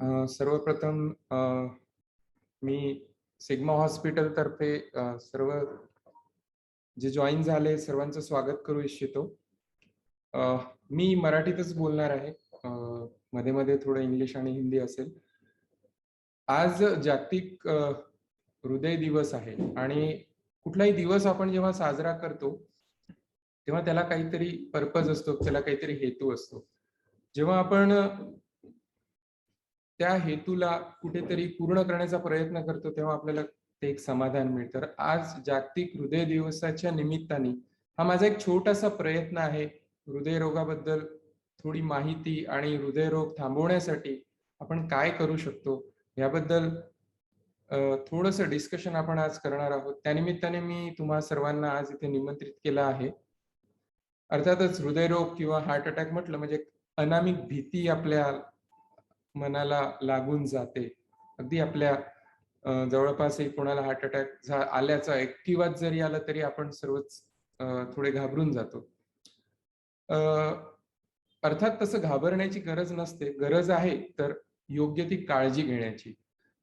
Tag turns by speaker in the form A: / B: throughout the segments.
A: सर्वप्रथम मी sigma hospital तर्फे सर्व जे जॉईन झाले सर्वांचं स्वागत करू इच्छितो. मी मराठीतच बोलणार आहे. मध्ये मध्ये थोडं इंग्लिश आणि हिंदी असेल. आज जागतिक हृदय दिवस आहे आणि कुठलाही दिवस आपण जेव्हा साजरा करतो तेव्हा त्याला काहीतरी पर्पज असतो, त्याला काहीतरी हेतू असतो. जेव्हा आपण त्या हेतूला कुठेतरी पूर्ण करण्याचा प्रयत्न करतो तेव्हा आपल्याला ते एक समाधान मिळतं. तर आज जागतिक हृदय दिवसाच्या निमित्ताने हा माझा एक छोटासा प्रयत्न आहे. हृदयरोगाबद्दल थोडी माहिती आणि हृदयरोग थांबवण्यासाठी आपण काय करू शकतो याबद्दल थोडंसं डिस्कशन आपण आज करणार आहोत. त्यानिमित्ताने मी तुम्हा सर्वांना आज इथे निमंत्रित केलं आहे. अर्थातच हृदयरोग किंवा हार्ट अटॅक म्हटलं म्हणजे अनामिक भीती आपल्या मनाला लागून जाते. अगदी आपल्या जवळपासही कोणाला हार्ट अटॅक आल्याचा किंवा जरी आला तरी आपण सर्वच थोडे घाबरून जातो. अर्थात तसं घाबरण्याची गरज नसते. गरज आहे तर योग्य ती काळजी घेण्याची.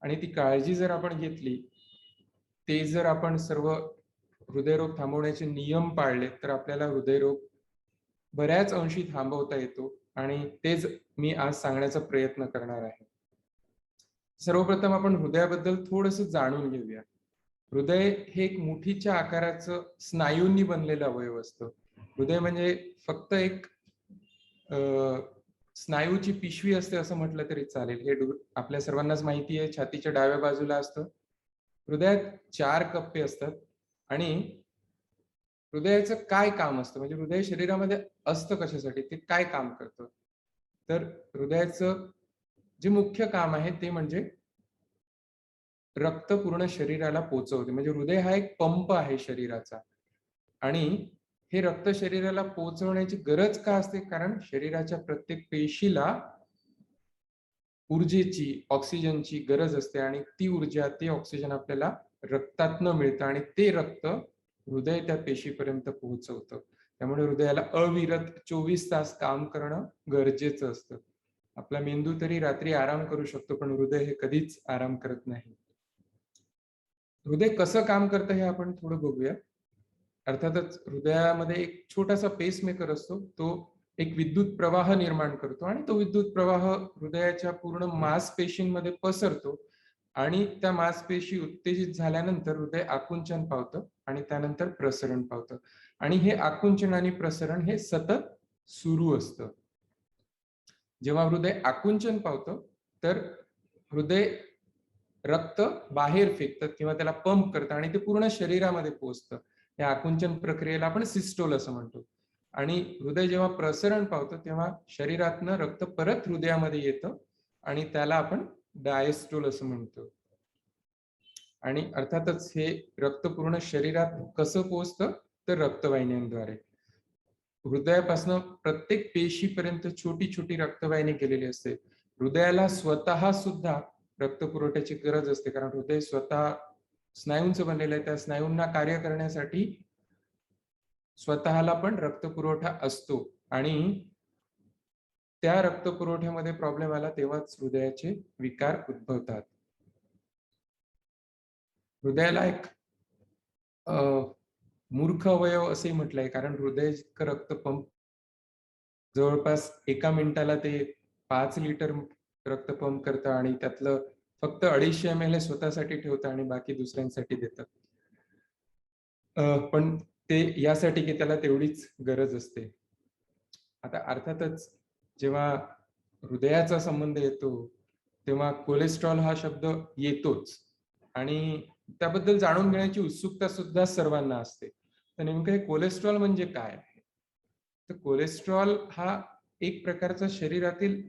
A: आणि ती काळजी जर आपण घेतली, ते जर आपण सर्व हृदयरोग थांबवण्याचे नियम पाळले तर आपल्याला हृदयरोग बऱ्याच अंशी थांबवता येतो आणि तेच मी आज सांगण्याचा प्रयत्न करणार आहे. सर्वप्रथम आपण हृदयाबद्दल थोडंसं जाणून घेऊया. हृदय हे एक मुठीच्या आकाराचं स्नायूंनी बनलेलं अवयव असतं. हृदय म्हणजे फक्त एक स्नायूची पिशवी असते असं म्हटलं तरी चालेल. हे आपल्या सर्वांनाच माहिती आहे. छातीच्या डाव्या बाजूला असतं. हृदयात 4 कप्पे असतात आणि हृदयाचं काय काम असतं, म्हणजे हृदय शरीरामध्ये असतं कशासाठी, ते काय काम करतं? तर हृदयाचं जे मुख्य काम आहे ते म्हणजे रक्त पूर्ण शरीराला पोहोचवते. म्हणजे हृदय हा एक पंप आहे शरीराचा आणि हे रक्त शरीराला पोहोचवण्याची गरज का असते? कारण शरीराच्या प्रत्येक पेशीला ऊर्जेची, ऑक्सिजनची गरज असते आणि ती ऊर्जा, ते ऑक्सिजन आपल्याला रक्तातनं मिळतं आणि ते रक्त हृदय त्या पेशीपर्यंत पोहोचवतं. त्यामुळे हृदयाला अविरत 24 तास काम करणं गरजेचं असतं. आपला मेंदू तरी रात्री आराम करू शकतो, पण हृदय हे कधीच आराम करत नाही. हृदय कसं काम करतं हे आपण थोडं बघूया. अर्थातच हृदयामध्ये एक छोटासा पेसमेकर असतो. तो एक विद्युत प्रवाह निर्माण करतो आणि तो विद्युत प्रवाह हृदयाच्या पूर्ण मांसपेशींमध्ये पसरतो आणि त्या मांसपेशी उत्तेजित झाल्यानंतर हृदय आकुंचन पावतं आणि त्यानंतर प्रसरण पावतं आणि हे आकुंचन आणि प्रसरण हे सतत सुरू असतं. जेव्हा हृदय आकुंचन पावतं तर हृदय रक्त बाहेर फेकतात किंवा त्याला पंप करतं आणि ते पूर्ण शरीरामध्ये पोहोचतं. या आकुंचन प्रक्रियेला आपण सिस्टोल असं म्हणतो. आणि हृदय जेव्हा प्रसरण पावतं तेव्हा शरीरातनं रक्त परत हृदयामध्ये येतं आणि त्याला आपण डायस्टोल असं म्हणतो. आणि अर्थातच हे रक्त पूर्ण शरीरात कसं पोहोचतं? तर रक्तवाहिन्यांद्वारे. हृदयापासून प्रत्येक पेशीपर्यंत छोटी छोटी रक्तवाहिनी गेलेली असते. हृदयाला स्वतः सुद्धा रक्तपुरवठ्याची गरज असते, कारण हृदय स्वतः स्नायूंचं बनलेलं आहे. त्या स्नायूंना कार्य करण्यासाठी स्वतःला पण रक्तपुरवठा असतो आणि त्या रक्तपुरवठ्यामध्ये प्रॉब्लेम आला तेव्हाच हृदयाचे विकार उद्भवतात. हृदयाला एक मूर्ख अवयव असे म्हटलंय, कारण हृदय जितकं रक्त पंप जवळपास एका मिनिटाला ते 5 लिटर रक्त पंप करतं आणि त्यातलं फक्त 250 ml हे स्वतःसाठी ठेवतं आणि बाकी दुसऱ्यांसाठी देतं. पण ते यासाठी की त्याला तेवढीच गरज असते. आता अर्थातच जेव्हा हृदयाचा संबंध येतो तेव्हा कोलेस्ट्रॉल हा शब्द येतोच आणि त्याबद्दल जाणून घेण्याची उत्सुकता सुद्धा सर्वांना असते. तर नेमकं हे कोलेस्ट्रॉल म्हणजे काय आहे? तर कोलेस्ट्रॉल हा एक प्रकारचा शरीरातील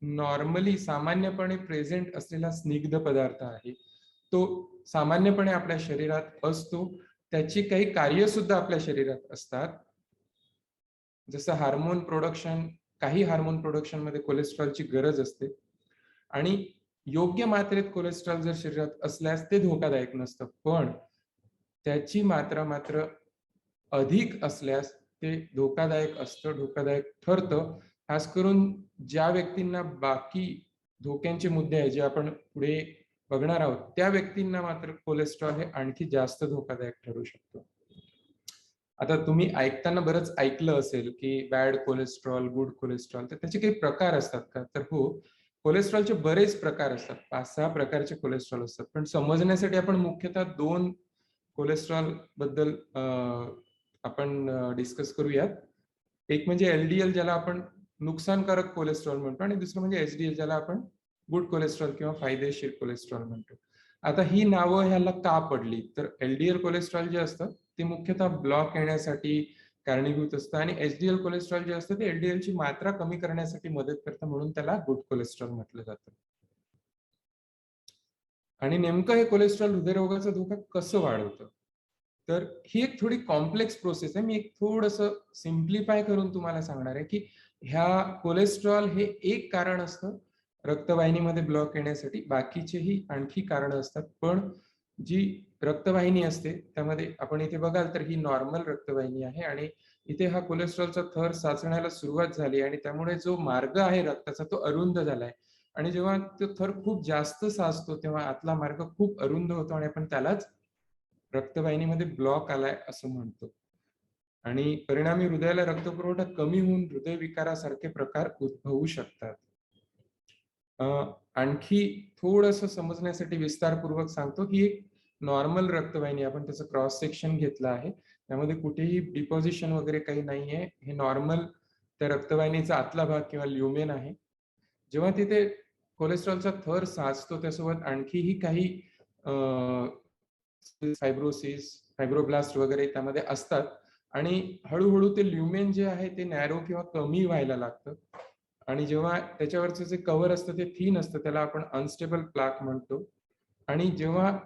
A: नॉर्मली सामान्यपणे प्रेझेंट असलेला स्निग्ध पदार्थ आहे. तो सामान्यपणे आपल्या शरीरात असतो. त्याची काही कार्य सुद्धा आपल्या शरीरात असतात. जसं हार्मोन प्रोडक्शन, काही हार्मोन प्रोडक्शन मध्ये कोलेस्ट्रॉलची गरज असते आणि योग्य मात्रेत कोलेस्ट्रॉल जर शरीरात असल्यास ते धोकादायक नसतं, पण त्याची मात्रा मात्र अधिक असल्यास ते धोकादायक असतं, धोकादायक ठरतं. खास करून ज्या व्यक्तींना बाकी धोक्यांचे मुद्दे आहेत जे आपण पुढे बघणार आहोत, त्या व्यक्तींना मात्र कोलेस्ट्रॉल हे आणखी जास्त धोकादायक ठरू शकतो. आता तुम्ही ऐकताना बरंच ऐकलं असेल की बॅड कोलेस्ट्रॉल, गुड कोलेस्ट्रॉल, तर त्याचे काही प्रकार असतात का? तर हो, कोलेस्ट्रॉलचे बरेच प्रकार असतात. 5-6 प्रकारचे कोलेस्ट्रॉल असतात. पण समजण्यासाठी आपण मुख्यतः 2 कोलेस्ट्रॉल बद्दल आपण डिस्कस करूयात. एक म्हणजे एलडीएल, ज्याला आपण नुकसानकारक कोलेस्ट्रॉल म्हणतो, आणि दुसरं म्हणजे एचडीएल, ज्याला आपण गुड कोलेस्ट्रॉल किंवा फायदेशीर कोलेस्ट्रॉल म्हणतो. आता ही नावं ह्याला का पडली? तर एलडीएल कोलेस्ट्रॉल जे असतं ते मुख्यतः ब्लॉक येण्यासाठी कारणीभूत असतं, आणि एचडीएल कोलेस्ट्रॉल जे असतं ते एलडीएलची मात्रा कमी करण्यासाठी मदत करतं, म्हणून त्याला गुड कोलेस्ट्रॉल म्हटलं जातं. आणि नेमकं हे कोलेस्ट्रॉल हृदयरोगाचा धोका कसं वाढवतं? तर ही एक थोडी कॉम्प्लेक्स प्रोसेस आहे. मी एक थोडंसं सिम्प्लिफाय करून तुम्हाला सांगणार आहे, की ह्या कोलेस्ट्रॉल हे एक कारण असतं रक्तवाहिनीमध्ये ब्लॉक येण्यासाठी. बाकीचेही आणखी कारणं असतात. पण जी रक्तवाहिनी असते त्यामध्ये आपण इथे बघाल तर ही नॉर्मल रक्तवाहिनी आहे, आणि इथे हा कोलेस्ट्रॉलचा थर साचण्याला सुरुवात झाली, आणि त्यामुळे जो मार्ग आहे रक्ताचा तो अरुंद झालाय. आणि जेव्हा तो थर खूप जास्त साचतो तेव्हा आतला मार्ग खूप अरुंद होतो, आणि आपण त्यालाच रक्तवाहिनीमध्ये ब्लॉक आलाय असं म्हणतो. आणि परिणामी हृदयाला रक्तपुरवठा कमी होऊन हृदयविकारासारखे प्रकार उद्भवू शकतात. आणखी थोडंसं समजण्यासाठी विस्तारपूर्वक सांगतो, की एक नॉर्मल रक्तवाहिनी, आपण त्याचं क्रॉस सेक्शन घेतलं आहे, त्यामध्ये कुठेही डिपॉझिशन वगैरे काही नाहीये. हे नॉर्मल त्या रक्तवाहिनीचा आतला भाग किंवा ल्युमेन आहे. जेव्हा तिथे कोलेस्ट्रॉलचा थर साचतो त्यासोबत आणखीही काही फायब्रोसिस, फायब्रोब्लास्ट वगैरे त्यामध्ये असतात, आणि हळूहळू ते ल्युमेन जे आहे ते नॅरो किंवा कमी व्हायला लागतं. आणि जेव्हा त्याच्यावरचं जे कव्हर असतं ते थिन असतं, त्याला आपण अनस्टेबल प्लाक म्हणतो. आणि जेव्हा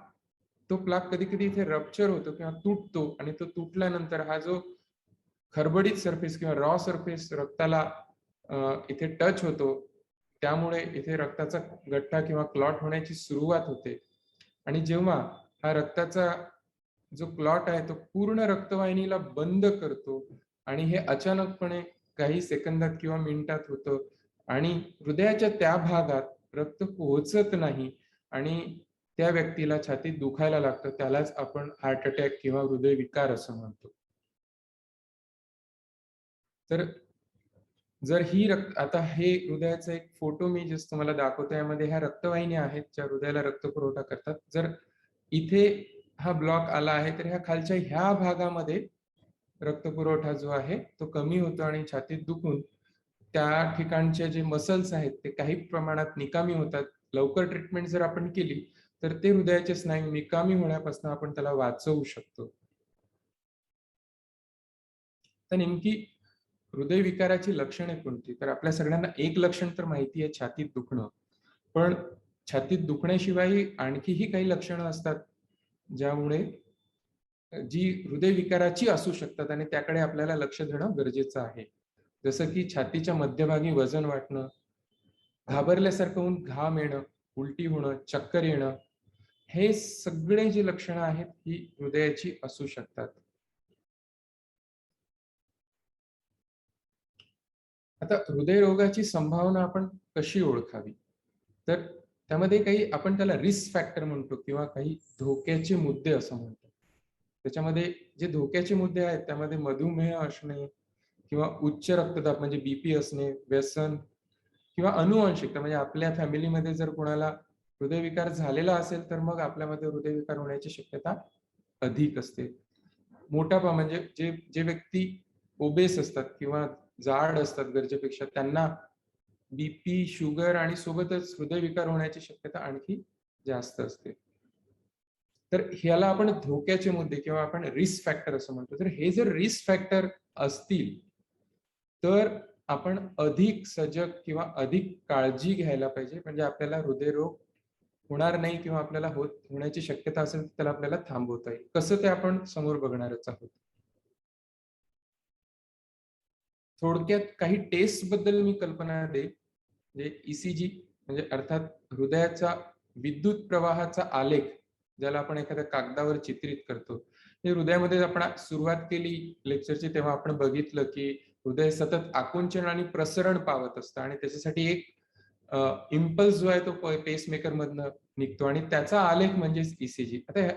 A: तो प्लाक कधी कधी इथे रप्चर होतो किंवा तुटतो, आणि तो तुटल्यानंतर हा जो खरबडीत सरफेस किंवा रॉ सरफेस रक्ताला इथे टच होतो, त्यामुळे इथे रक्ताचा गठ्ठा किंवा क्लॉट होण्याची सुरुवात होते. आणि जेव्हा हा रक्ताचा जो क्लॉट आहे तो पूर्ण रक्तवाहिनीला बंद करतो, आणि हे अचानकपणे काही सेकंदात किंवा मिनिटात होतं, आणि हृदयाच्या त्या भागात रक्त पोहोचत नाही, आणि त्या व्यक्तीला छातीत दुखायला लागतं, त्यालाच आपण हार्ट अटॅक किंवा हृदयविकार असं म्हणतो. तर जर ही आता हे हृदयाचा एक फोटो मी जस्ट तुम्हाला दाखवतो, यामध्ये ह्या रक्तवाहिन्या आहेत ज्या हृदयाला रक्तपुरवठा करतात. जर इथे हा ब्लॉक आला आहे तर ह्या खालच्या ह्या भागामध्ये रक्तपुरवठा जो आहे तो कमी होतो, आणि छातीत दुखून त्या ठिकाणचे जे मसल्स आहेत ते काही प्रमाणात निकामी होतात. लवकर ट्रीटमेंट जर आपण केली तर ते हृदयाचे स्नायू निकामी होण्यापासून आपण त्याला वाचवू शकतो. तर नेमकी हृदयविकाराची लक्षणे कोणती? तर आपल्या सगळ्यांना एक लक्षण तर माहिती आहे, छातीत दुखणं. पण छातीत दुखण्याशिवायही आणखीही काही लक्षणं असतात, ज्यामुळे जी हृदयविकाराची असू शकतात, आणि त्याकडे आपल्याला लक्ष देणं गरजेचं आहे. जसं की छातीच्या मध्यभागी वजन वाटणं, घाबरल्यासारखं होऊन घाम येणं, उलटी होणं, चक्कर येणं, हे सगळे जी लक्षणं आहेत ही हृदयाची असू शकतात. आता हृदयरोगाची संभावना आपण कशी ओळखावी? तर त्यामध्ये काही आपण त्याला रिस्क फॅक्टर म्हणतो किंवा काही धोक्याचे मुद्दे असं म्हणतो. त्याच्यामध्ये जे धोक्याचे मुद्दे आहेत त्यामध्ये मधुमेह असणे किंवा उच्च रक्तदाब म्हणजे बीपी असणे, व्यसन किंवा अनुवांशिकता, म्हणजे आपल्या फॅमिलीमध्ये जर कोणाला हृदयविकार झालेला असेल तर मग आपल्यामध्ये हृदयविकार होण्याची शक्यता अधिक असते. मोटापा म्हणजे जे जे व्यक्ती ओबेस असतात किंवा जाड असतात गरजेपेक्षा, त्यांना बीपी, शुगर आणि सोबतच हृदयविकार होण्याची शक्यता आणखी जास्त असते. तर ह्याला आपण धोक्याचे मुद्दे किंवा आपण रिस्क फॅक्टर असं म्हणतो. तर हे जर रिस्क फॅक्टर असतील तर आपण अधिक सजग किंवा अधिक काळजी घ्यायला पाहिजे. म्हणजे आपल्याला हृदयरोग होणार नाही किंवा आपल्याला होण्याची शक्यता असेल तर त्याला आपल्याला थांबवता येईल. कसं ते आपण समोर बघणारच आहोत. थोडक्यात काही टेस्ट बद्दल मी कल्पना देईल. म्हणजे ईसीजी म्हणजे अर्थात हृदयाचा विद्युत प्रवाहाचा आलेख, ज्याला आपण एखाद्या कागदावर चित्रित करतो. हे हृदयामध्ये आपण सुरुवात केली लेक्चरची तेव्हा आपण बघितलं की हृदय सतत आकुंचन आणि प्रसरण पावत असतं, आणि त्याच्यासाठी एक इम्पल्स जो आहे तो पेसमेकर मधनं निघतो आणि त्याचा आलेख म्हणजेच ईसीजी. आता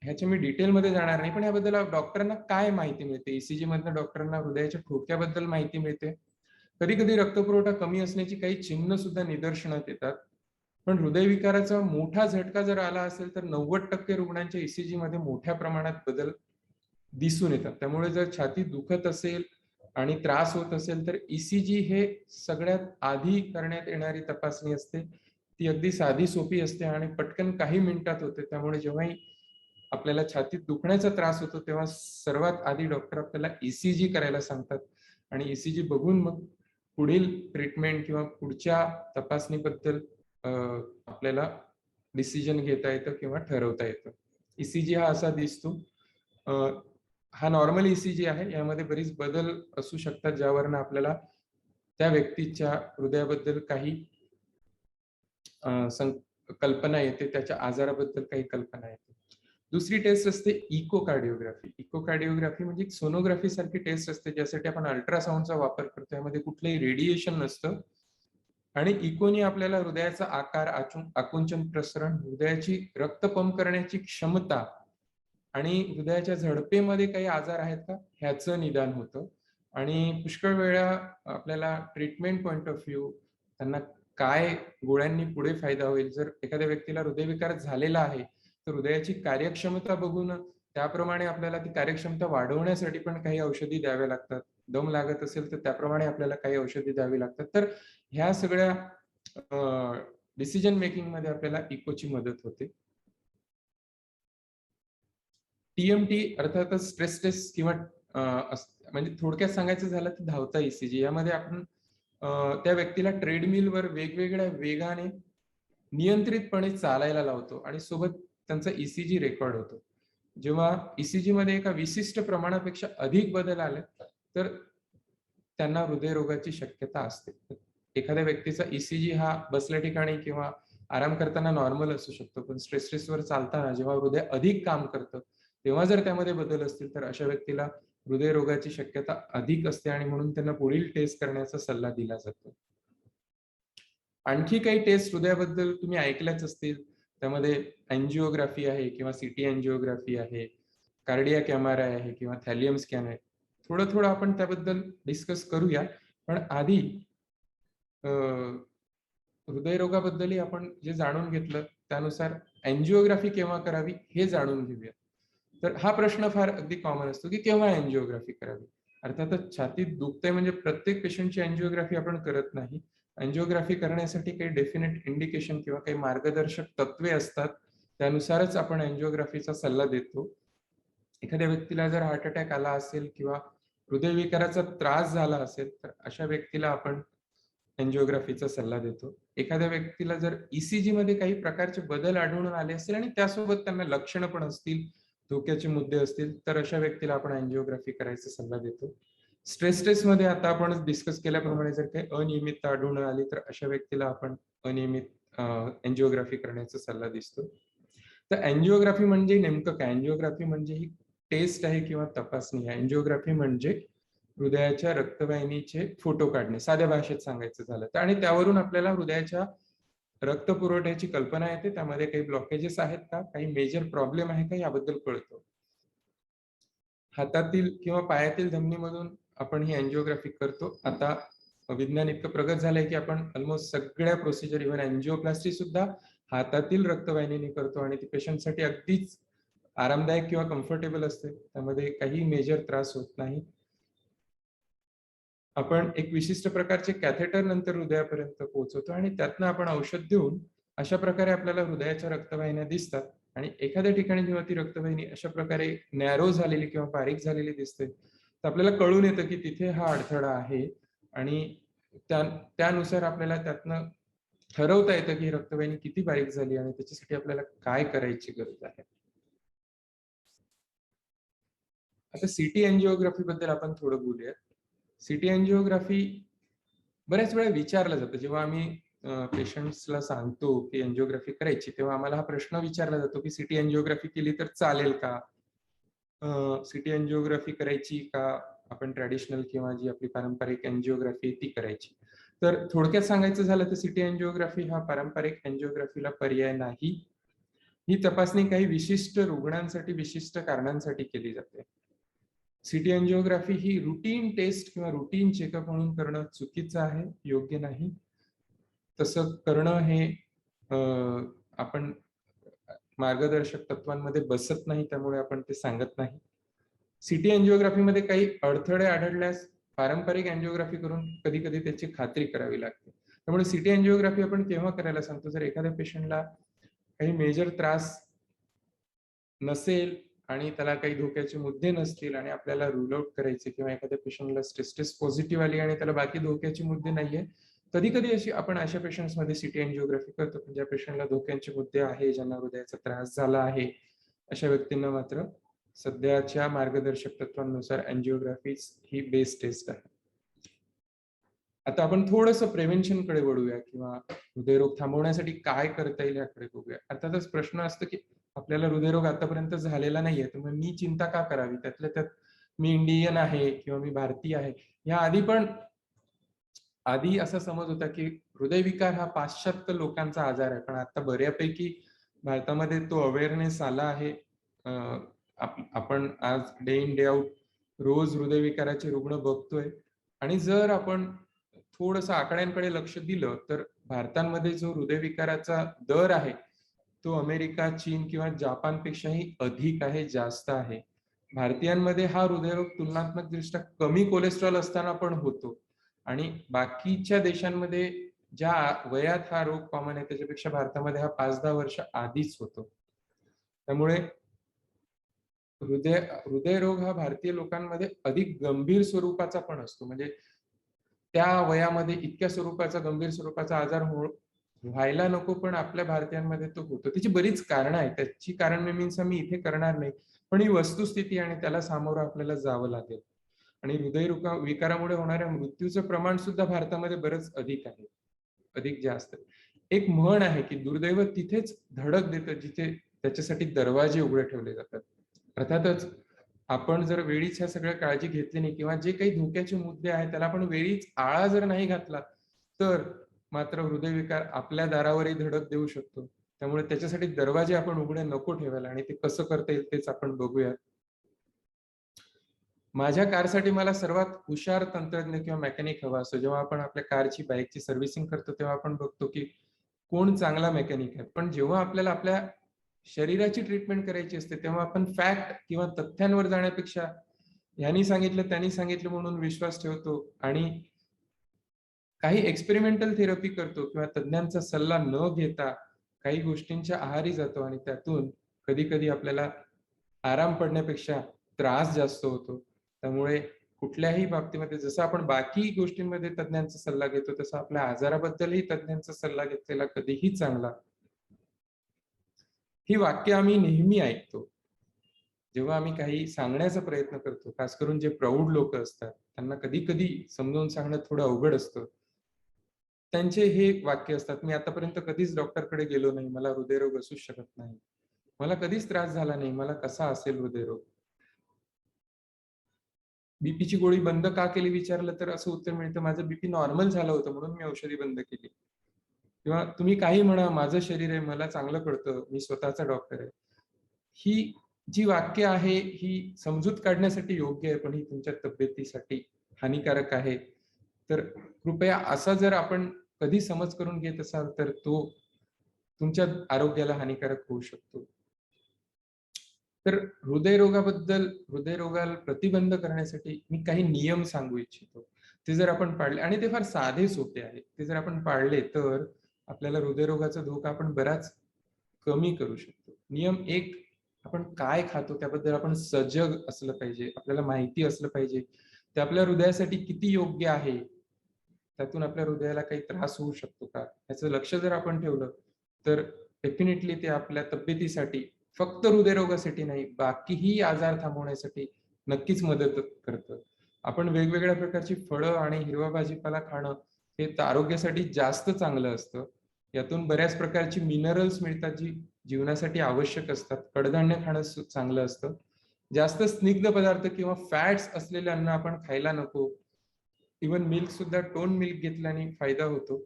A: ह्याच्या मी डिटेलमध्ये जाणार नाही, पण याबद्दल डॉक्टरांना काय माहिती मिळते? ईसीजी मधनं डॉक्टरांना हृदयाच्या ठोक्याबद्दल माहिती मिळते. कधी कधी रक्तपुरवठा कमी असण्याची काही चिन्ह सुद्धा निदर्शनात येतात. पण हृदयविकाराचा मोठा झटका जर आला असेल तर 90% रुग्णांच्या ईसीजी मध्ये मोठ्या प्रमाणात बदल दिसून येतात. त्यामुळे जर छाती दुखत असेल आणि त्रास होत असेल तर ईसीजी हे सगळ्यात आधी करण्यात येणारी तपासणी असते. ती अगदी साधी सोपी असते आणि पटकन काही मिनिटात होते. त्यामुळे जेव्हाही आपल्याला छातीत दुखण्याचा त्रास होतो तेव्हा सर्वात आधी डॉक्टर आपल्याला ईसीजी करायला सांगतात आणि ईसीजी बघून मग पुढील ट्रीटमेंट किंवा पुढच्या तपासणीबद्दल आपल्याला डिसिजन घेता येतं किंवा ठरवता येतं. ईसीजी हा असा दिसतो. हा नॉर्मल ईसीजी आहे. यामध्ये बरीच बदल असू शकतात ज्यावरनं आपल्याला त्या व्यक्तीच्या हृदयाबद्दल काही कल्पना येते, त्याच्या आजाराबद्दल काही कल्पना येते. दुसरी टेस्ट असते इकोकार्डिओग्राफी. इकोकार्डिओग्राफी म्हणजे सोनोग्राफी सारखी टेस्ट असते, ज्यासाठी आपण अल्ट्रासाऊंडचा वापर करतो. यामध्ये कुठलंही रेडिएशन नसतं आणि इकोनी आपल्याला हृदयाचा आकार, आकुंचन प्रसरण, हृदयाची रक्त पंप करण्याची क्षमता आणि हृदयाच्या झडपेमध्ये काही आजार आहेत का ह्याचं निदान होतं. आणि पुष्कळ वेळा आपल्याला ट्रीटमेंट पॉइंट ऑफ व्ह्यू त्यांना काय गोळ्यांनी पुढे फायदा होईल. जर एखाद्या व्यक्तीला हृदयविकार झालेला आहे तर हृदयाची कार्यक्षमता बघून त्याप्रमाणे आपल्याला ती कार्यक्षमता वाढवण्यासाठी पण काही औषधी द्याव्या लागतात. दम लागत असेल तर त्याप्रमाणे आपल्याला काही औषधी द्यावी लागतात. तर ह्या सगळ्या डिसिजन मेकिंग मध्ये आपल्याला इकोची मदत होते. टीएमटी अर्थातच स्ट्रेस टेस्ट किंवा म्हणजे थोडक्यात सांगायचं झालं तर धावता ईसीजी. यामध्ये आपण त्या व्यक्तीला ट्रेडमिलवर वेगवेगळ्या वेगाने नियंत्रितपणे चालायला लावतो आणि सोबत त्यांचा ईसीजी रेकॉर्ड होतो. जेव्हा ईसीजी मध्ये एका विशिष्ट प्रमाणापेक्षा अधिक बदल आले तर त्यांना हृदयरोगाची शक्यता असते. एखाद्या व्यक्तीचा ईसीजी हा बसल्या ठिकाणी किंवा आराम करताना नॉर्मल असू शकतो, पण स्ट्रेसवर चालताना जेव्हा हृदय अधिक काम करतं तेव्हा जर त्यामध्ये बदल असतील तर अशा व्यक्तीला हृदयरोगाची शक्यता अधिक असते आणि म्हणून त्यांना पुढील टेस्ट करण्याचा सल्ला दिला जातो. आणखी काही टेस्ट हृदयाबद्दल तुम्ही ऐकल्याच असतील. त्यामध्ये अँजिओग्राफी आहे किंवा सिटी अँजिओग्राफी आहे, कार्डियाक एमआरआय आहे किंवा थॅलियम स्कॅन आहे. थोडं थोडं आपण त्याबद्दल डिस्कस करूया. पण आधी हृदयरोगाबद्दलही आपण जे जाणून घेतलं त्यानुसार अँजिओग्राफी केव्हा करावी हे जाणून घेऊया. तर हा प्रश्न फार अगदी कॉमन असतो की केव्हा अँजिओग्राफी करावी. अर्थातच छातीत दुखतंय म्हणजे प्रत्येक पेशंटची अँजिओग्राफी आपण करत नाही. अँजिओग्राफी करण्यासाठी काही डेफिनेट इंडिकेशन किंवा काही मार्गदर्शक तत्वे असतात, त्यानुसारच आपण अँजिओग्राफीचा सल्ला देतो. एखाद्या व्यक्तीला जर हार्ट अटॅक आला असेल किंवा हृदयविकाराचा त्रास झाला असेल तर अशा व्यक्तीला आपण अँजिओग्राफीचा सल्ला देतो. एखाद्या व्यक्तीला जर ईसीजी मध्ये काही प्रकारचे बदल आढळून आले असतील आणि त्यासोबत त्यांना लक्षणं पण असतील, धोक्याचे मुद्दे असतील तर अशा व्यक्तीला आपण अँजिओग्राफी करायचा सल्ला देतो. स्ट्रेस टेस्ट मध्ये आता आपण डिस्कस केल्याप्रमाणे जर काही अनियमितता आढळून आली तर अशा व्यक्तीला आपण अनियमित अँजिओग्राफी करण्याचा सल्ला दिसतो. तर अँजिओग्राफी म्हणजे नेमकं काय? अँजिओग्राफी म्हणजे ही टेस्ट आहे किंवा तपासणी आहे. अँजिओग्राफी म्हणजे हृदयाच्या रक्तवाहिनीचे फोटो काढणे, साध्या भाषेत सांगायचं झालं तर. आणि त्यावरून आपल्याला हृदयाच्या रक्तपुरवठ्याची कल्पना येते. त्यामध्ये काही ब्लॉकेजेस आहेत का, काही मेजर प्रॉब्लेम आहे का याबद्दल कळतं. हातातील किंवा पायातील धमनीमधून आपण ही अँजिओग्राफी करतो. आता विज्ञान इतकं प्रगत झालंय की आपण ऑलमोस्ट सगळ्या प्रोसिजर, इव्हन अँजिओप्लास्टी सुद्धा हातातील रक्तवाहिनीने करतो आणि ती पेशंटसाठी अगदीच आरामदायक किंवा कम्फर्टेबल असते. त्यामध्ये काही मेजर त्रास होत नाही. आपण एक विशिष्ट प्रकारचे कॅथेटर नंतर हृदयापर्यंत पोहोचवतो आणि त्यातनं आपण औषध देऊन अशा प्रकारे आपल्याला हृदयाच्या रक्तवाहिन्या दिसतात. आणि एखाद्या ठिकाणी जेव्हा ती रक्तवाहिनी अशा प्रकारे नॅरो झालेली किंवा बारीक झालेली दिसते तर आपल्याला कळून येतं की तिथे हा अडथळा आहे आणि त्यानुसार आपल्याला त्यातनं ठरवता येतं की रक्तवाहिनी किती बारीक झाली आणि त्याच्यासाठी आपल्याला काय करायची गरज आहे. आता सिटी अँजिओग्राफी बद्दल आपण थोडं बोलूया. सिटी अँजिओग्राफी बऱ्याच वेळा विचारलं जातं. जेव्हा आम्ही पेशंट्सला सांगतो की अँजिओग्राफी करायची तेव्हा आम्हाला हा प्रश्न विचारला जातो की सिटी अँजिओग्राफी केली तर चालेल का? सिटी अँजिओग्राफी करायची का आपण ट्रॅडिशनल किंवा जी आपली पारंपरिक अँजिओग्राफी ती करायची? तर थोडक्यात सांगायचं झालं तर सिटी एंजिओग्राफी हा पारंपरिक एंजिओग्राफीला पर्याय नाही. ही तपासणी काही विशिष्ट रुग्णांसाठी विशिष्ट कारणांसाठी केली जाते. सिटी एंजिओग्राफी ही रुटीन टेस्ट किंवा रुटीन चेकअप म्हणून करणं चुकीचं आहे, योग्य नाही. तसं करणं हे आपण मार्गदर्शक तत्वांमध्ये बसत नाही, त्यामुळे आपण ते सांगत नाही. सिटी एंजिओग्राफीमध्ये काही अडथळे आढळल्यास पारंपरिक एंजिओग्राफी करून कधी कधी त्याची खात्री करावी लागते. त्यामुळे सिटी एंजिओग्राफी आपण केव्हा करायला सांगतो, जर एखाद्या पेशंटला काही मेजर त्रास नसेल आणि त्याला काही धोक्याचे मुद्दे नसतील आणि आपल्याला रूल आउट करायचे, किंवा एखाद्या पेशंटला टेस्ट पॉझिटिव्ह आली आणि त्याला बाकी धोक्याचे मुद्दे नाहीये, कधी कधी आपण अशा पेशंट्समध्ये सिटी एंजिओग्राफी करतो. पण ज्या पेशंटला धोक्यांचे मुद्दे आहे, ज्यांना हृदयाचा त्रास झाला आहे, अशा व्यक्तींना मात्र सध्याच्या मार्गदर्शक तत्वांनुसार एंजिओग्राफी ही बेस्ट टेस्ट आहे. आता आपण थोडंसं प्रिव्हेन्शनकडे वळूया, किंवा हृदयरोग थांबवण्यासाठी काय करता येईल याकडे बघूया. अर्थातच प्रश्न असतो की आपल्याला हृदयरोग आतापर्यंत झालेला नाहीये, तर मग मी चिंता का करावी? त्यातल्या त्यात मी इंडियन आहे किंवा मी भारतीय आहे. या आधी असा समज होता की हृदयविकार हा पाश्चात्य लोकांचा आजार आहे, पण आता बऱ्यापैकी भारतामध्ये तो अवेअरनेस आला आहे. आपण आज डे इन डे आउट रोज हृदयविकाराचे रुग्ण बघतोय. आणि जर आपण थोडंसं आकड्यांकडे लक्ष दिलं तर भारतामध्ये जो हृदयविकाराचा दर आहे तो अमेरिका, चीन किंवा जापानपेक्षाही अधिक आहे, जास्त आहे. भारतीयांमध्ये हा हृदयरोग तुलनात्मकदृष्ट्या कमी कोलेस्ट्रॉल असताना पण होतो, आणि बाकीच्या देशांमध्ये ज्या वयात हा रोग कॉमन आहे त्याच्यापेक्षा भारतामध्ये हा 5-10 वर्ष आधीच होतो. त्यामुळे हृदयरोग हा भारतीय लोकांमध्ये अधिक गंभीर स्वरूपाचा पण असतो. म्हणजे त्या वयामध्ये इतक्या स्वरूपाचा, गंभीर स्वरूपाचा आजार व्हायला नको, पण आपल्या भारतीयांमध्ये तो होतो. त्याची बरीच कारणं आहेत. त्याची कारण मीमांसा मी इथे करणार नाही, पण ही वस्तुस्थिती आणि त्याला सामोरं आपल्याला जावं लागेल. आणि विकारामुळे होणाऱ्या मृत्यूचं प्रमाण सुद्धा भारतामध्ये बरंच अधिक आहे, अधिक जास्त. एक म्हण आहे की दुर्दैव तिथेच धडक देतं जिथे त्याच्यासाठी दरवाजे उघडे ठेवले जातात. अर्थातच आपण जर वेळीच ह्या सगळ्या काळजी घेतली नाही, किंवा जे काही धोक्याचे मुद्दे आहेत त्याला आपण वेळीच आळा जर नाही घातला, तर मात्र हृदयविकार आपल्या दारावरही धडक देऊ शकतो. त्यामुळे त्याच्यासाठी दरवाजे आपण उघडे नको ठेवायला, आणि ते कसं करता येईल तेच आपण बघूया. माझ्या कारसाठी मला सर्वात हुशार तंत्रज्ञ किंवा मेकॅनिक हवा असतो. जेव्हा आपण आपल्या कारची, बाईकची सर्व्हिसिंग करतो तेव्हा आपण बघतो की कोण चांगला मेकॅनिक आहे. पण जेव्हा आपल्याला आपल्या शरीराची ट्रीटमेंट करायची असते तेव्हा आपण फॅक्ट किंवा तथ्यांवर जाण्यापेक्षा यांनी सांगितलं त्यांनी सांगितलं म्हणून विश्वास ठेवतो, आणि काही एक्सपेरिमेंटल थेरपी करतो, किंवा तज्ञांचा सल्ला न घेता काही गोष्टींच्या आहारी जातो, आणि त्यातून कधी कधी आपल्याला आराम पडण्यापेक्षा त्रास जास्त होतो. त्यामुळे कुठल्याही बाबतीमध्ये जसं आपण बाकी गोष्टींमध्ये तज्ञांचा सल्ला घेतो, तसं आपल्या आजाराबद्दलही तज्ञांचा सल्ला घेतलेला कधीही चांगला. ही वाक्य आम्ही नेहमी ऐकतो जेव्हा आम्ही काही सांगण्याचा प्रयत्न करतो. खास करून जे प्रौढ लोक असतात त्यांना कधी कधी समजावून सांगणं थोडं अवघड असतं. त्यांचे हे वाक्य असतात, मी आतापर्यंत कधीच डॉक्टरकडे गेलो नाही, मला हृदयरोग असूच शकत नाही, मला कधीच त्रास झाला नाही, मला कसा असेल हृदयरोग. बीपीची गोळी बंद का केली विचारलं तर असं उत्तर मिळतं, माझं बीपी नॉर्मल झालं होतं म्हणून मी औषधी बंद केली. किंवा तुम्ही काही म्हणा, माझं शरीर आहे, मला चांगलं कळतं, मी स्वतःचा डॉक्टर आहे. ही जी वाक्य आहे ही समजूत काढण्यासाठी योग्य आहे, पण ही तुमच्या तब्येतीसाठी हानिकारक आहे. तर कृपया असा जर आपण कधी समज करून घेत असाल तर तो तुमच्या आरोग्याला हानिकारक होऊ शकतो. तर हृदयरोगाला प्रतिबंध करण्यासाठी मी काही नियम सांगू इच्छितो. ते जर आपण पाळले, आणि ते फार साधे सोपे आहेत, ते जर आपण पाळले तर आपल्याला हृदयरोगाचा धोका आपण बराच कमी करू शकतो. नियम 1, आपण काय खातो त्याबद्दल आपण सजग असलं पाहिजे. आपल्याला माहिती असलं पाहिजे ते आपल्या हृदयासाठी किती योग्य आहे, त्यातून आपल्या हृदयाला काही त्रास होऊ शकतो का, याचं लक्ष जर आपण ठेवलं तर डेफिनेटली ते आपल्या तब्येतीसाठी, फक्त हृदयरोगासाठी नाही, बाकीही आजार थांबवण्यासाठी नक्कीच मदत करतं. आपण वेगवेगळ्या प्रकारची फळं आणि हिरवा भाजीपाला खाणं हे आरोग्यासाठी जास्त चांगलं असतं. यातून बऱ्याच प्रकारची मिनरल्स मिळतात जी जीवनासाठी आवश्यक असतात. कडधान्य खाणं चांगलं असतं. जास्त स्निग्ध पदार्थ किंवा फॅट्स असलेले अन्न आपण खायला नको. इवन मिल्क सुद्धा टोन मिल्क घेतल्याने फायदा होतो.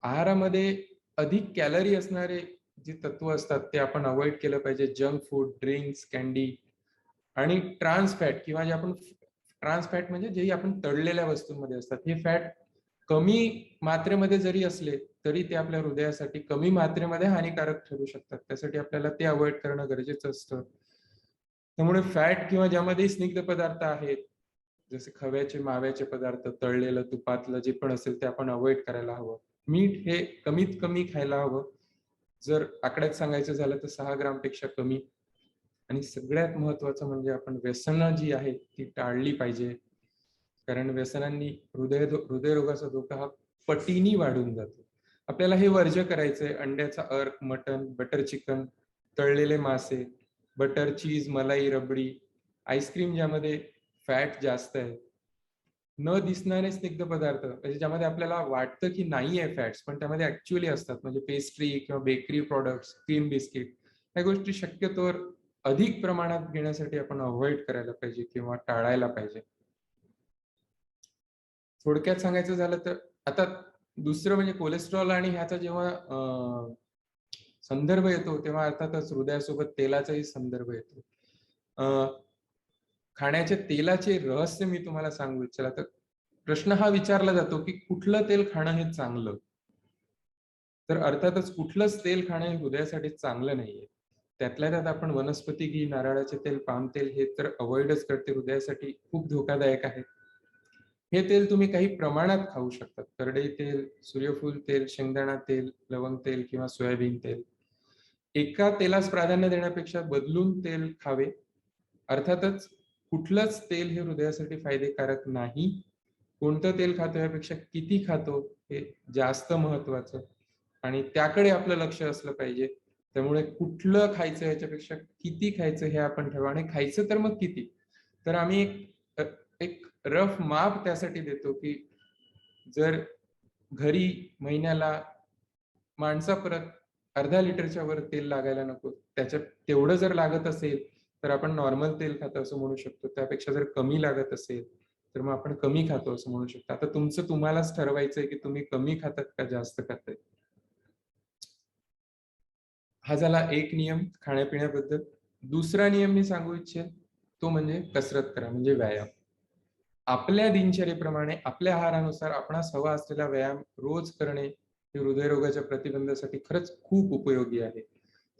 A: आहारामध्ये अधिक कॅलरी असणारे जे तत्व असतात ते आपण अवॉइड केलं पाहिजे. जंक फूड, ड्रिंक्स, कॅन्डी आणि ट्रान्स फॅट किंवा जे आपण ट्रान्स फॅट म्हणजे जे आपण तळलेल्या वस्तूंमध्ये असतात, हे फॅट कमी मात्रेमध्ये जरी असले तरी ते आपल्या हृदयासाठी कमी मात्रेमध्ये हानिकारक ठरू शकतात. त्यासाठी आपल्याला ते अवॉइड करणं गरजेचं असतं. त्यामुळे फॅट किंवा ज्यामध्ये स्निग्ध पदार्थ आहेत, जसे खव्याचे, माव्याचे पदार्थ, तळलेलं, तुपातलं जे पण असेल ते आपण अवॉइड करायला हवं. मीठ हे कमीत कमी खायला हवं. जर आकड्यात सांगायचं झालं तर 6 ग्रामपेक्षा कमी. आणि सगळ्यात महत्वाचं म्हणजे आपण व्यसनं जी आहेत ती टाळली पाहिजे. कारण व्यसनांनी हृदयरोगाचा धोका हा पटीने वाढून जातो. आपल्याला हे वर्ज्य करायचंय. अंड्याचा अर्क, मटन, बटर चिकन, तळलेले मासे, बटर चीज, मलाई, रबडी, आईस्क्रीम ज्यामध्ये फॅट जास्त आहे, न दिसणारे स्निग्ध पदार्थ म्हणजे ज्यामध्ये आपल्याला वाटतं की नाही आहे फॅट्स पण त्यामध्ये ऍक्च्युअली असतात, म्हणजे पेस्ट्री किंवा बेकरी प्रोडक्ट्स, क्रीम बिस्किट, ह्या गोष्टी शक्यतोवर अधिक प्रमाणात घेण्यासाठी आपण अवॉइड करायला पाहिजे किंवा टाळायला पाहिजे. थोडक्यात सांगायचं झालं तर आता दुसरं म्हणजे कोलेस्ट्रॉल आणि ह्याचा जेव्हा संदर्भ येतो तेव्हा अर्थातच हृदयासोबत तेलाचाही संदर्भ येतो. खाण्याच्या तेलाचे रहस्य मी तुम्हाला सांगू इच्छिला तर प्रश्न हा विचारला जातो की कुठलं तेल खाणं हे चांगलं. तर अर्थातच कुठलंच तेल खाणं हे हृदयासाठी चांगलं नाहीये. त्यातल्या त्यात आपण वनस्पती घी, नारळाचे तेल, पाम तेल हे तर अवॉइडच करते, हृदयासाठी खूप धोकादायक आहे. हे तेल तुम्ही काही प्रमाणात खाऊ शकता. करडई तेल, सूर्यफूल तेल, शेंगदाणा तेल, लवंग तेल किंवा सोयाबीन तेल. एका तेलास प्राधान्य देण्यापेक्षा बदलून तेल खावे. अर्थातच कुठलंच तेल हे हृदयासाठी फायदेकारक नाही. कोणतं तेल खातो यापेक्षा किती खातो हे जास्त महत्वाचं आणि त्याकडे आपलं लक्ष असलं पाहिजे. त्यामुळे कुठलं खायचं याच्यापेक्षा किती खायचं हे आपण ठरवा आणि खायचं तर मग किती. तर आम्ही एक रफ माप त्यासाठी देतो की जर घरी महिन्याला माणसा परत अर्धा लिटरच्या वर तेल लागायला नको, त्याच्यात तेवढं जर लागत असेल तर आपण नॉर्मल तेल खातो असं म्हणू शकतो. त्यापेक्षा जर कमी लागत असेल तर मग आपण कमी खातो असं म्हणू शकतो. आता तुमचं तुम्हालाच ठरवायचंय की तुम्ही कमी खातात का जास्त खाताय. हा झाला एक नियम खाण्यापिण्याबद्दल. दुसरा नियम मी सांगू इच्छेन तो म्हणजे कसरत करा, म्हणजे व्यायाम. आपल्या दिनचर्येप्रमाणे आपल्या आहारानुसार आपणास हवा असलेला व्यायाम रोज करणे हे हृदयरोगाच्या प्रतिबंधासाठी खरंच खूप उपयोगी आहे.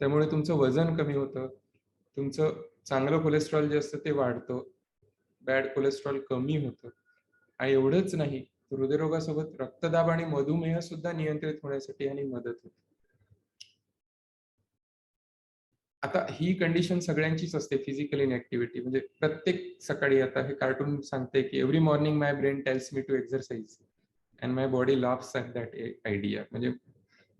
A: त्यामुळे तुमचं वजन कमी होतं, तुमचं चांगलं कोलेस्ट्रॉल जे असतं ते वाढतं, बॅड कोलेस्ट्रॉल कमी होतं आणि एवढंच नाही, हृदयरोगासोबत रक्तदाब आणि मधुमेह सुद्धा नियंत्रित होण्यासाठी आणि मदत होते. आता ही कंडिशन सगळ्यांचीच असते, फिजिकल इनॅक्टिव्हिटी म्हणजे प्रत्येक सकाळी. आता हे कार्टून सांगते की every morning my brain tells me to exercise and my body laughs at that idea. म्हणजे